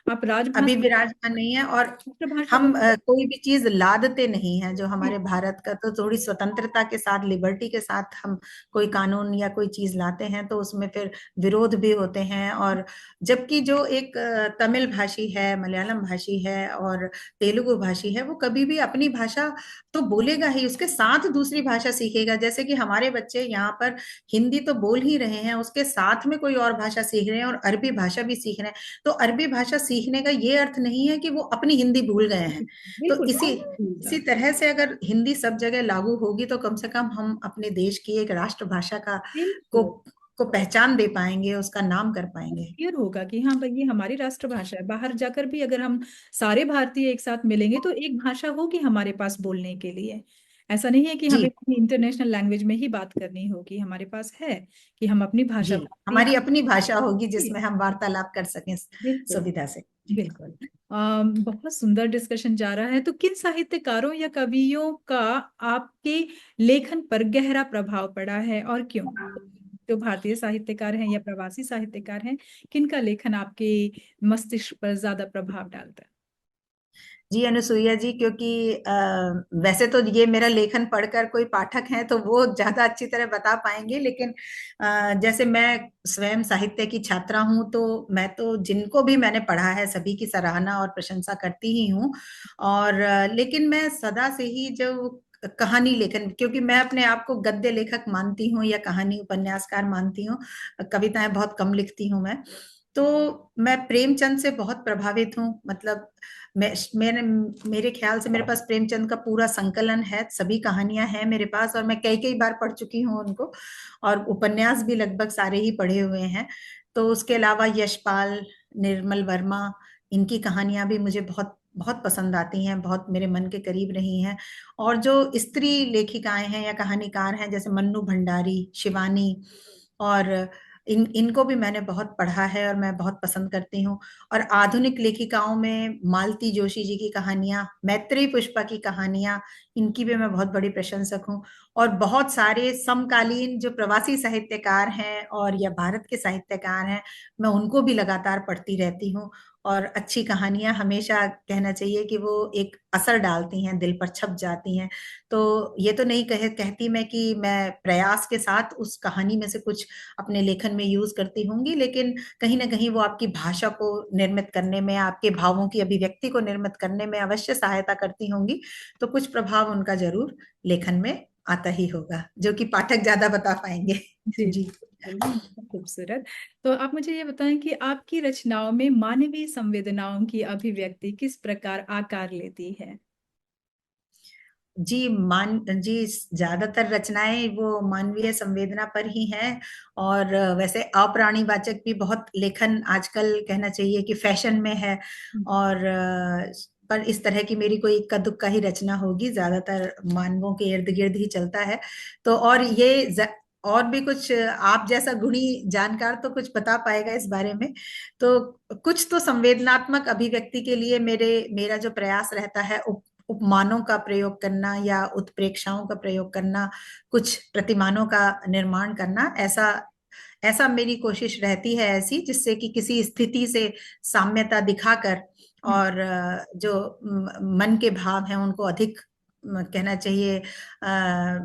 आप अभी राजभाषा, विराजमान नहीं है, और राष्ट्रभाषा हम बन। कोई भी चीज लादते नहीं हैं जो जी, हमारे भारत का, तो थोड़ी स्वतंत्रता के साथ, लिबर्टी के साथ हम कोई कानून या कोई चीज लाते हैं तो उसमें फिर विरोध भी होते हैं। और जबकि जो एक तमिल भाषी है, मलयालम भाषी है और तेलुगु भाषी है, वो कभी भी अपनी भाषा तो बोलेगा ही, उसके साथ दूसरी भाषा सीखेगा। जैसे कि हमारे बच्चे यहाँ पर हिंदी तो बोल ही रहे हैं, उसके साथ में कोई और भाषा सीख रहे हैं और अरबी भाषा भी सीख रहे हैं। तो अरबी भाषा सीखने का ये अर्थ नहीं है कि वो अपनी हिंदी भूल गए हैं। तो बिल्कुल इसी बिल्कुल। इसी तरह से अगर हिंदी सब जगह लागू होगी, तो कम से कम हम अपने देश की एक राष्ट्रभाषा का को बिल्कुल को पहचान दे पाएंगे, उसका नाम कर पाएंगे। क्लियर होगा कि हाँ भाई ये हमारी राष्ट्रभाषा है। बाहर जाकर भी अगर हम सारे भारतीय एक साथ मिलेंगे तो एक भाषा होगी हमारे पास बोलने के लिए। ऐसा नहीं है कि हमें जी इंटरनेशनल लैंग्वेज में ही बात करनी होगी, हमारे पास है कि हम अपनी जी, भाषा भारतीय। हमारी अपनी भाषा होगी जिसमें हम वार्तालाप कर सकें बिल्कुल सुविधा से। जी। बिल्कुल। बहुत सुंदर डिस्कशन जा रहा है। तो किन साहित्यकारों या कवियों का आपके लेखन पर गहरा प्रभाव पड़ा है और क्यों? जो भारतीय साहित्यकार हैं या प्रवासी साहित्यकार हैं, किनका लेखन आपके मस्तिष्क पर ज्यादा प्रभाव डालता है? जी अनुसुईया जी, क्योंकि वैसे तो ये मेरा लेखन पढ़कर कोई पाठक हैं तो वो ज्यादा अच्छी तरह बता पाएंगे, लेकिन जैसे मैं स्वयं साहित्य की छात्रा हूँ, तो मैं तो जिनको भी मैंने पढ़ा है सभी की सराहना और प्रशंसा करती ही हूँ। और लेकिन मैं सदा से ही जो कहानी लेखन, क्योंकि मैं अपने आप को गद्य लेखक मानती हूँ या कहानी उपन्यासकार मानती हूँ, कविताएं बहुत कम लिखती हूँ मैं। तो मैं प्रेमचंद से बहुत प्रभावित हूँ। मतलब मेरे ख्याल से मेरे पास प्रेमचंद का पूरा संकलन है, सभी कहानियां हैं मेरे पास, और मैं कई कई बार पढ़ चुकी हूँ उनको, और उपन्यास भी लगभग सारे ही पढ़े हुए हैं। तो उसके अलावा यशपाल, निर्मल वर्मा, इनकी कहानियां भी मुझे बहुत बहुत पसंद आती हैं, बहुत मेरे मन के करीब रही हैं। और जो स्त्री लेखिकाएं हैं या कहानीकार हैं, जैसे मन्नू भंडारी, शिवानी, और इनको भी मैंने बहुत पढ़ा है और मैं बहुत पसंद करती हूँ। और आधुनिक लेखिकाओं में मालती जोशी जी की कहानियां, मैत्रेयी पुष्पा की कहानियां, इनकी भी मैं बहुत बड़ी प्रशंसक हूँ। और बहुत सारे समकालीन जो प्रवासी साहित्यकार हैं और या भारत के साहित्यकार हैं, मैं उनको भी लगातार पढ़ती रहती हूँ। और अच्छी कहानियां हमेशा, कहना चाहिए कि वो एक असर डालती हैं, दिल पर छप जाती हैं। तो ये तो नहीं कहती मैं कि मैं प्रयास के साथ उस कहानी में से कुछ अपने लेखन में यूज करती होंगी, लेकिन कहीं ना कहीं वो आपकी भाषा को निर्मित करने में, आपके भावों की अभिव्यक्ति को निर्मित करने में अवश्य सहायता करती होंगी। तो कुछ प्रभाव उनका जरूर लेखन में आता ही होगा, जो कि पाठक ज्यादा बता पाएंगे। जी जी। बिल्कुल, बहुत खूबसूरत। तो आप मुझे ये बताएं कि आपकी रचनाओं में मानवीय संवेदनाओं की अभिव्यक्ति किस प्रकार आकार लेती है? जी, ज्यादातर रचनाएं वो मानवीय संवेदना पर ही हैं। और वैसे अप्राणीवाचक भी बहुत लेखन आजकल, कहना चाहिए कि फैशन में है। और पर इस तरह की मेरी कोई इक्का दुक्का ही रचना होगी, ज्यादातर मानवों के इर्द गिर्द ही चलता है। तो और और भी कुछ आप जैसा गुणी जानकार तो कुछ बता पाएगा इस बारे में। तो कुछ तो संवेदनात्मक अभिव्यक्ति के लिए मेरा जो प्रयास रहता है, उपमानों का प्रयोग करना या उत्प्रेक्षाओं का प्रयोग करना, कुछ प्रतिमानों का निर्माण करना, ऐसा ऐसा मेरी कोशिश रहती है, ऐसी जिससे कि किसी स्थिति से साम्यता दिखाकर और जो मन के भाव हैं उनको अधिक, कहना चाहिए,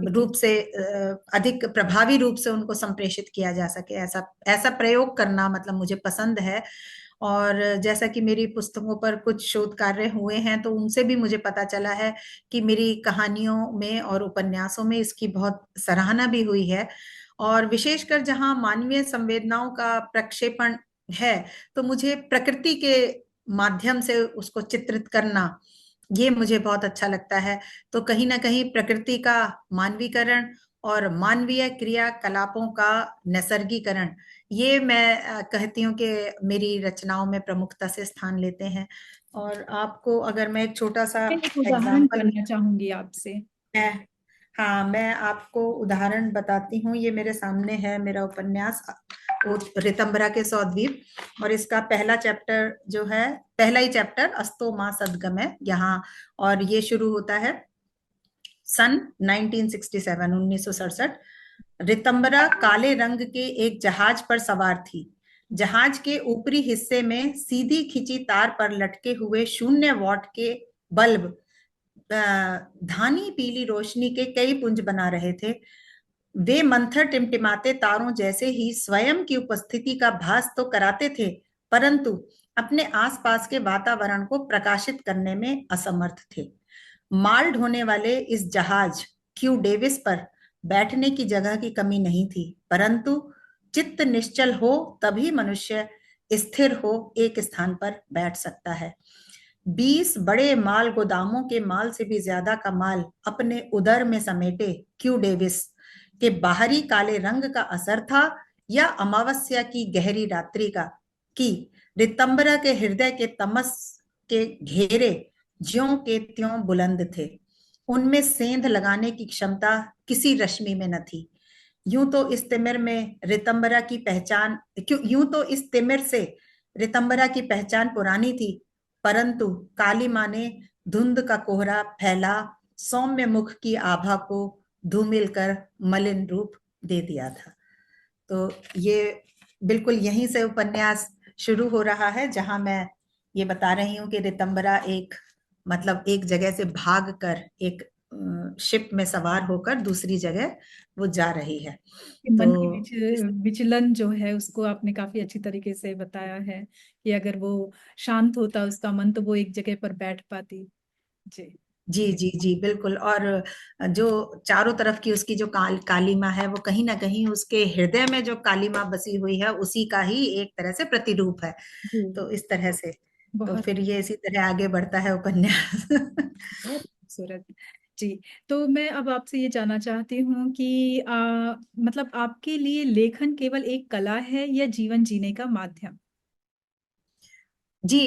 रूप से अधिक प्रभावी रूप से उनको संप्रेषित किया जा सके, ऐसा ऐसा प्रयोग करना मतलब मुझे पसंद है। और जैसा कि मेरी पुस्तकों पर कुछ शोध कार्य हुए हैं, तो उनसे भी मुझे पता चला है कि मेरी कहानियों में और उपन्यासों में इसकी बहुत सराहना भी हुई है। और विशेषकर जहां मानवीय संवेदनाओं का प्रक्षेपण है, तो मुझे प्रकृति के माध्यम से उसको चित्रित करना, ये मुझे बहुत अच्छा लगता है। तो कहीं ना कहीं प्रकृति का मानवीकरण और मानवीय क्रियाकलापों का नैसर्गीकरण, ये मैं कहती हूँ कि मेरी रचनाओं में प्रमुखता से स्थान लेते हैं। और आपको अगर मैं एक छोटा सा मैं एक उदाहरण एग्जाम्पल, करना चाहूंगी आपसे। मैं हाँ, मैं आपको उदाहरण बताती हूँ। ये मेरे सामने है मेरा उपन्यास रितंबरा के 100 द्वीप, और इसका पहला चैप्टर जो है, पहला ही चैप्टर अस्तो माँ सदगमय यहाँ। और ये शुरू होता है सन 1967, 1967। रितंबरा काले रंग के एक जहाज पर सवार थी। जहाज के ऊपरी हिस्से में सीधी खिंची तार पर लटके हुए 0 वॉट के बल्ब धानी पीली रोशनी के कई पुंज बना रहे थे। वे मंथर टिमटिमाते तारों जैसे ही स्वयं की उपस्थिति का भास तो कराते थे, परंतु अपने आसपास के वातावरण को प्रकाशित करने में असमर्थ थे। माल ढोने वाले इस जहाज क्यू डेविस पर बैठने की जगह की कमी नहीं थी, परंतु चित्त निश्चल हो तभी मनुष्य स्थिर हो एक स्थान पर बैठ सकता है। 20 बड़े माल गोदामों के माल से भी ज्यादा का माल अपने उदर में समेटे क्यू डेविस के बाहरी काले रंग का असर था, या अमावस्या की गहरी रात्रि का, कि रितंबरा के हृदय के तमस के घेरे ज्यों के त्यों बुलंद थे। उनमें सेंध लगाने की क्षमता किसी रश्मि में न थी। यूं तो इस तिमिर में रितंबरा की पहचान क्यों यूं तो इस तिमिर से रितंबरा की पहचान पुरानी थी, परंतु काली माँ ने धुंध का कोहरा फैला सौम्य मुख की आभा को धूमिल कर मलिन रूप दे दिया था। तो ये बिल्कुल यहीं से उपन्यास शुरू हो रहा है, जहां मैं ये बता रही हूँ कि रितंबरा एक, मतलब एक जगह से भाग कर, एक शिप में सवार होकर दूसरी जगह वो जा रही है। कि मन की तो विचलन जो है उसको आपने काफी अच्छी तरीके से बताया है कि अगर वो शांत होता उसका मन तो वो एक जगह पर बैठ पाती। जी जी जी जी बिल्कुल। और जो चारों तरफ की उसकी जो काली माँ है, वो कहीं ना कहीं उसके हृदय में जो काली माँ बसी हुई है, उसी का ही एक तरह से प्रतिरूप है। जी तो इस तरह से, तो बहुत फिर ये इसी तरह आगे बढ़ता है उपन्यास। बहुत खूबसूरत। जी, तो मैं अब आपसे ये जानना चाहती हूँ कि मतलब आपके लिए लेखन केवल एक कला है या जीवन जीने का माध्यम? जी,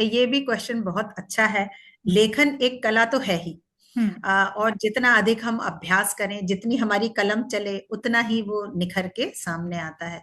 ये भी क्वेश्चन बहुत अच्छा है। लेखन एक कला तो है ही, हम्म। और जितना अधिक हम अभ्यास करें, जितनी हमारी कलम चले, उतना ही वो निखर के सामने आता है।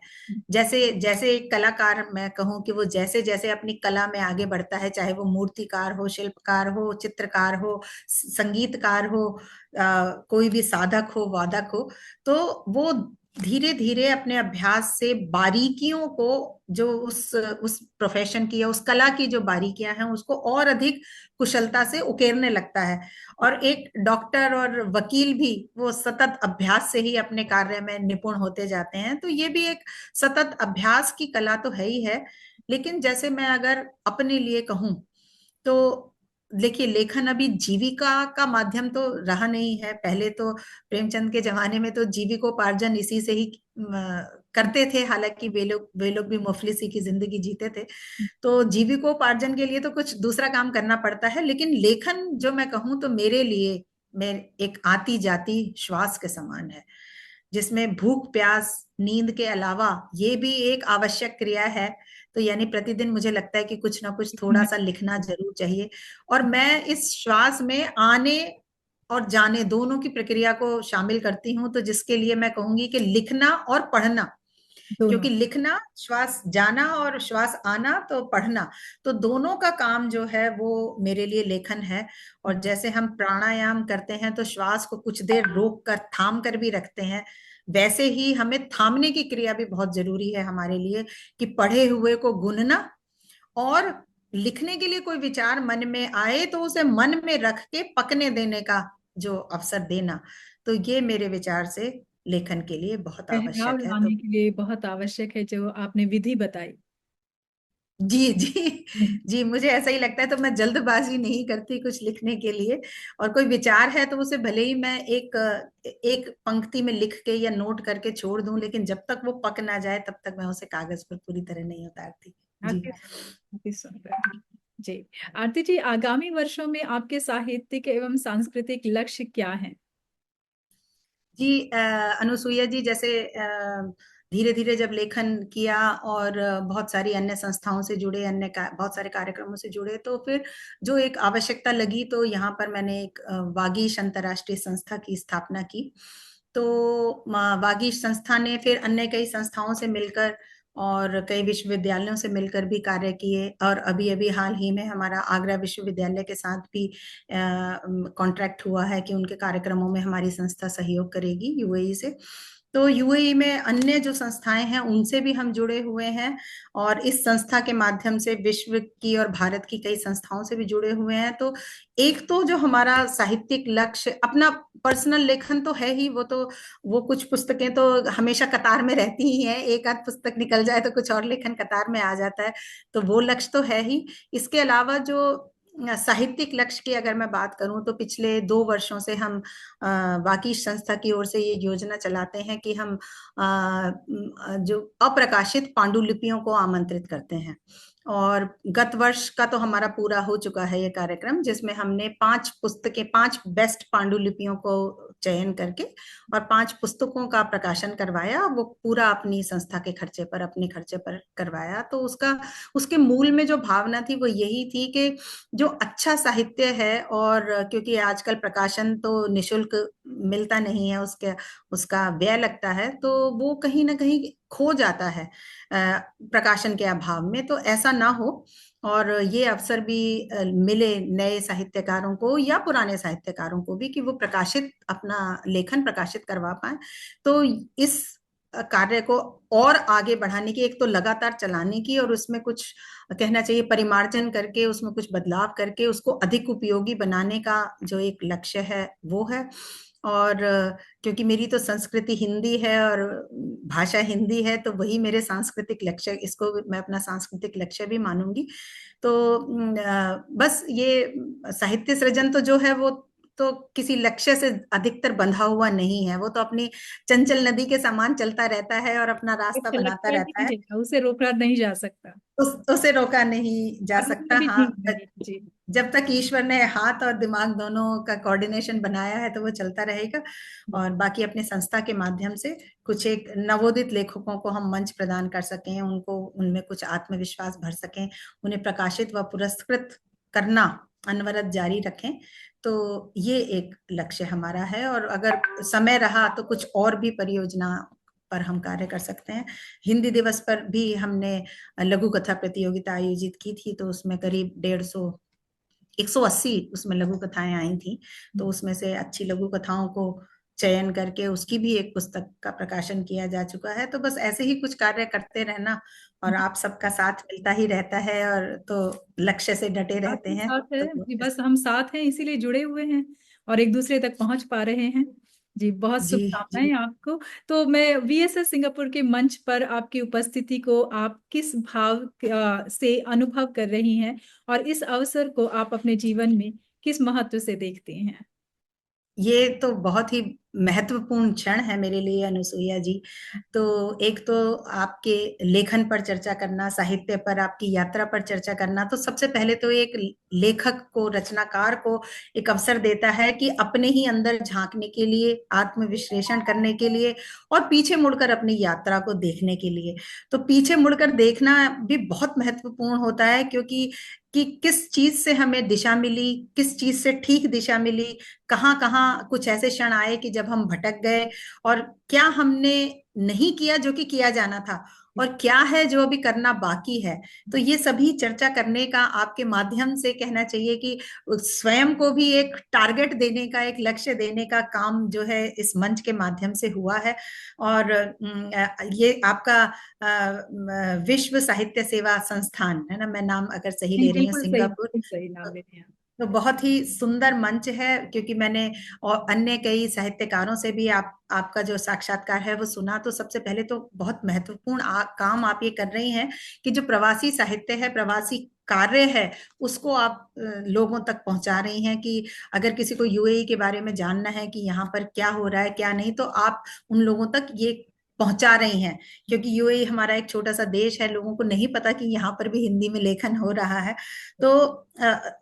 जैसे जैसे एक कलाकार, मैं कहूँ कि वो जैसे जैसे अपनी कला में आगे बढ़ता है, चाहे वो मूर्तिकार हो, शिल्पकार हो, चित्रकार हो, संगीतकार हो, कोई भी साधक हो, वादक हो, तो वो धीरे धीरे अपने अभ्यास से बारीकियों को, जो उस प्रोफेशन की या उस कला की जो बारीकियां हैं, उसको और अधिक कुशलता से उकेरने लगता है। और एक डॉक्टर और वकील भी वो सतत अभ्यास से ही अपने कार्य में निपुण होते जाते हैं। तो ये भी एक सतत अभ्यास की कला तो है ही है। लेकिन जैसे मैं अगर अपने लिए कहूं, तो देखिए, लेखन अभी जीविका का माध्यम तो रहा नहीं है। पहले तो प्रेमचंद के जमाने में तो जीविकोपार्जन इसी से ही करते थे, हालांकि वे लोग भी मुफलिसी की जिंदगी जीते थे। तो जीविकोपार्जन के लिए तो कुछ दूसरा काम करना पड़ता है। लेकिन लेखन जो मैं कहूँ तो मेरे लिए, मैं एक आती जाती श्वास के समान है, जिसमें भूख प्यास नींद के अलावा ये भी एक आवश्यक क्रिया है। तो यानी प्रतिदिन मुझे लगता है कि कुछ ना कुछ थोड़ा सा लिखना जरूर चाहिए। और मैं इस श्वास में आने और जाने दोनों की प्रक्रिया को शामिल करती हूँ। तो जिसके लिए मैं कहूंगी कि लिखना और पढ़ना, दोनों। क्योंकि लिखना श्वास जाना और श्वास आना, तो पढ़ना, तो दोनों का काम जो है वो मेरे लिए लेखन है। और जैसे हम प्राणायाम करते हैं तो श्वास को कुछ देर रोक कर, थाम कर भी रखते हैं, वैसे ही हमें थामने की क्रिया भी बहुत जरूरी है हमारे लिए, कि पढ़े हुए को गुनना, और लिखने के लिए कोई विचार मन में आए तो उसे मन में रख के पकने देने का जो अवसर देना, तो ये मेरे विचार से लेखन के लिए बहुत ठहराव आवश्यक है। तो लाने के लिए बहुत आवश्यक है, जो आपने विधि बताई। जी जी जी, मुझे ऐसा ही लगता है। तो मैं जल्दबाजी नहीं करती कुछ लिखने के लिए। और कोई विचार है तो उसे भले ही मैं एक एक पंक्ति में लिख के या नोट करके छोड़ दूं, लेकिन जब तक वो पक ना जाए तब तक मैं उसे कागज पर पूरी तरह नहीं उतारती। जी अति सुंदर। जी। आरती जी, आगामी वर्षों में आपके साहित्यिक एवं सांस्कृतिक लक्ष्य क्या हैं? जी, अनुसुईया जी, जैसे धीरे धीरे जब लेखन किया और बहुत सारी अन्य संस्थाओं से जुड़े, बहुत सारे कार्यक्रमों से जुड़े, तो फिर जो एक आवश्यकता लगी, तो यहाँ पर मैंने एक वागीश अंतर्राष्ट्रीय संस्था की स्थापना की। तो वागीश संस्था ने फिर अन्य कई संस्थाओं से मिलकर और कई विश्वविद्यालयों से मिलकर भी कार्य किए। और अभी अभी हाल ही में हमारा आगरा विश्वविद्यालय के साथ भी कॉन्ट्रैक्ट हुआ है कि उनके कार्यक्रमों में हमारी संस्था सहयोग करेगी यूएई से। तो यूएई में अन्य जो संस्थाएं हैं उनसे भी हम जुड़े हुए हैं, और इस संस्था के माध्यम से विश्व की और भारत की कई संस्थाओं से भी जुड़े हुए हैं। तो एक तो जो हमारा साहित्यिक लक्ष्य, अपना पर्सनल लेखन तो है ही, वो कुछ पुस्तकें तो हमेशा कतार में रहती ही हैं, एक आध पुस्तक निकल जाए तो कुछ और लेखन कतार में आ जाता है। तो वो लक्ष्य तो है ही। इसके अलावा जो साहित्यिक लक्ष्य की अगर मैं बात करूं, तो पिछले 2 वर्षों से हम वाकीश संस्था की ओर से ये योजना चलाते हैं कि हम जो अप्रकाशित पांडुलिपियों को आमंत्रित करते हैं। और गत वर्ष का तो हमारा पूरा हो चुका है ये कार्यक्रम, जिसमें हमने 5 पुस्तकें, 5 बेस्ट पांडुलिपियों को चयन करके और 5 पुस्तकों का प्रकाशन करवाया। वो पूरा अपनी संस्था के खर्चे पर, अपने खर्चे पर करवाया। तो उसके मूल में जो भावना थी वो यही थी कि जो अच्छा साहित्य है, और क्योंकि आजकल प्रकाशन तो निशुल्क मिलता नहीं है, उसका व्यय लगता है, तो वो कहीं ना कहीं खो जाता है प्रकाशन के अभाव में। तो ऐसा ना हो, और ये अवसर भी मिले नए साहित्यकारों को या पुराने साहित्यकारों को भी, कि वो अपना लेखन प्रकाशित करवा पाए। तो इस कार्य को और आगे बढ़ाने की, एक तो लगातार चलाने की, और उसमें कुछ कहना चाहिए परिमार्जन करके, उसमें कुछ बदलाव करके उसको अधिक उपयोगी बनाने का जो एक लक्ष्य है वो है। और क्योंकि मेरी तो संस्कृति हिंदी है और भाषा हिंदी है, तो वही मेरे सांस्कृतिक लक्ष्य, इसको मैं अपना सांस्कृतिक लक्ष्य भी मानूंगी। तो बस ये साहित्य सृजन तो जो है वो तो किसी लक्ष्य से अधिकतर बंधा हुआ नहीं है, वो तो अपनी चंचल नदी के समान चलता रहता है और अपना रास्ता ऐसा बनाता लगता रहता नहीं है। है, उसे रोका नहीं जा सकता। उसे रोका नहीं जा और सकता। मुझे भी हाँ, ठीक लगी जी। जब तक ईश्वर ने हाथ और दिमाग दोनों का कोऑर्डिनेशन बनाया है तो वो चलता रहेगा। और बाकी अपने संस्था के माध्यम से कुछ एक नवोदित लेखकों को हम मंच प्रदान कर सकें, उनको उनमें कुछ आत्मविश्वास भर सकें, उन्हें प्रकाशित व पुरस्कृत करना अनवरत जारी रखें। तो ये एक लक्ष्य हमारा है, और अगर समय रहा तो कुछ और भी परियोजना पर हम कार्य कर सकते हैं। हिंदी दिवस पर भी हमने लघु कथा प्रतियोगिता आयोजित की थी, तो उसमें करीब 180 उसमें लघु कथाएं आई थी। तो उसमें से अच्छी लघु कथाओं को चयन करके उसकी भी एक पुस्तक का प्रकाशन किया जा चुका है। तो बस ऐसे ही कुछ कार्य करते रहना, और आप सबका साथ मिलता ही रहता है, और तो लक्ष्य से डटे रहते आपके हैं। साथ है तो जी, बस हम साथ हैं इसीलिए जुड़े हुए हैं और एक दूसरे तक पहुंच पा रहे हैं। जी, बहुत जी जी। शुभकामनाएं आपको। तो मैं वीएसएस सिंगापुर के मंच पर आपकी उपस्थिति को आप किस भाव से अनुभव कर रही हैं और इस अवसर को आप अपने जीवन में किस महत्व से देखती हैं? ये तो बहुत ही महत्वपूर्ण क्षण है मेरे लिए, अनुसुईया जी। तो एक तो आपके लेखन पर चर्चा करना, साहित्य पर, आपकी यात्रा पर चर्चा करना, तो सबसे पहले तो एक लेखक को, रचनाकार को एक अवसर देता है कि अपने ही अंदर झांकने के लिए, आत्मविश्लेषण करने के लिए, और पीछे मुड़कर अपनी यात्रा को देखने के लिए। तो पीछे मुड़कर देखना भी बहुत महत्वपूर्ण होता है, क्योंकि कि किस चीज से हमें दिशा मिली, किस चीज से ठीक दिशा मिली, कहाँ कहाँ कुछ ऐसे क्षण आए कि जब हम भटक गए, और क्या हमने नहीं किया जो कि किया जाना था, और क्या है जो अभी करना बाकी है। तो ये सभी चर्चा करने का आपके माध्यम से कहना चाहिए कि स्वयं को भी एक टारगेट देने का, एक लक्ष्य देने का काम जो है इस मंच के माध्यम से हुआ है। और ये आपका विश्व साहित्य सेवा संस्थान है ना, मैं नाम अगर सही ले रही हूँ, सिंगापुर। बिल्कुल सही नाम लेते हैं। तो बहुत ही सुंदर मंच है, क्योंकि मैंने और अन्य कई साहित्यकारों से भी आपका जो साक्षात्कार है वो सुना। तो सबसे पहले तो बहुत महत्वपूर्ण काम आप ये कर रही हैं कि जो प्रवासी साहित्य है, प्रवासी कार्य है, उसको आप लोगों तक पहुंचा रही हैं, कि अगर किसी को यूएई के बारे में जानना है कि यहाँ पर क्या हो रहा है क्या नहीं, तो आप उन लोगों तक ये पहुंचा रही हैं। क्योंकि यूएई हमारा एक छोटा सा देश है, लोगों को नहीं पता कि यहाँ पर भी हिंदी में लेखन हो रहा है। तो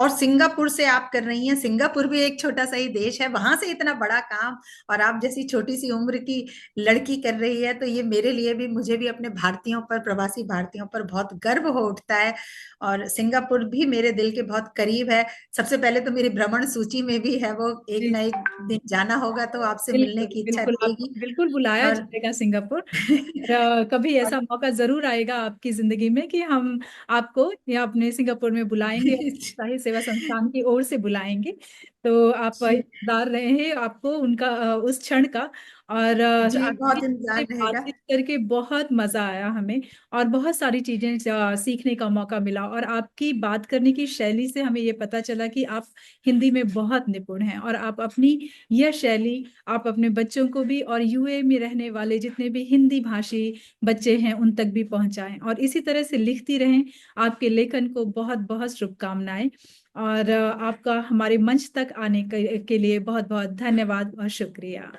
और सिंगापुर से आप कर रही हैं, सिंगापुर भी एक छोटा सा ही देश है, वहां से इतना बड़ा काम, और आप जैसी छोटी सी उम्र की लड़की कर रही है। तो ये मेरे लिए भी, मुझे भी अपने भारतीयों पर, प्रवासी भारतीयों पर बहुत गर्व हो उठता है। और सिंगापुर भी मेरे दिल के बहुत करीब है। सबसे पहले तो मेरी भ्रमण सूची में भी है वो, एक जी, ना एक दिन जाना होगा, तो आपसे मिलने बिल्कुल की इच्छा बिल्कुल, आपको रहेगी। बिल्कुल बुलाया और जाएगा सिंगापुर। और कभी और ऐसा मौका जरूर आएगा आपकी जिंदगी में कि हम आपको यहाँ अपने सिंगापुर में बुलाएंगे, साहित्य सेवा संस्थान की ओर से बुलाएंगे। तो आप जी इंतजार रहे हैं आपको उनका उस क्षण का। और जी, आपसे बहुत इंतजार रहेगा। बातचीत करके बहुत मजा आया हमें और बहुत सारी चीजें सीखने का मौका मिला। और आपकी बात करने की शैली से हमें ये पता चला कि आप हिंदी में बहुत निपुण हैं और आप अपनी यह शैली आप अपने बच्चों को भी और यूए में रहने वाले जितने भी हिंदी भाषी बच्चे हैं उन तक भी पहुंचाएं और इसी तरह से लिखती रहें। आपके लेखन को बहुत बहुत शुभकामनाएं और आपका हमारे मंच तक आने के लिए बहुत बहुत धन्यवाद और शुक्रिया।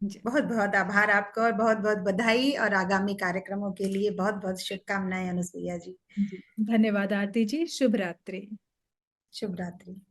जी, बहुत बहुत आभार आपका, और बहुत बहुत बधाई, और आगामी कार्यक्रमों के लिए बहुत बहुत शुभकामनाएं अनुसुईया जी। जी, धन्यवाद आरती जी। शुभ रात्रि। शुभ रात्रि।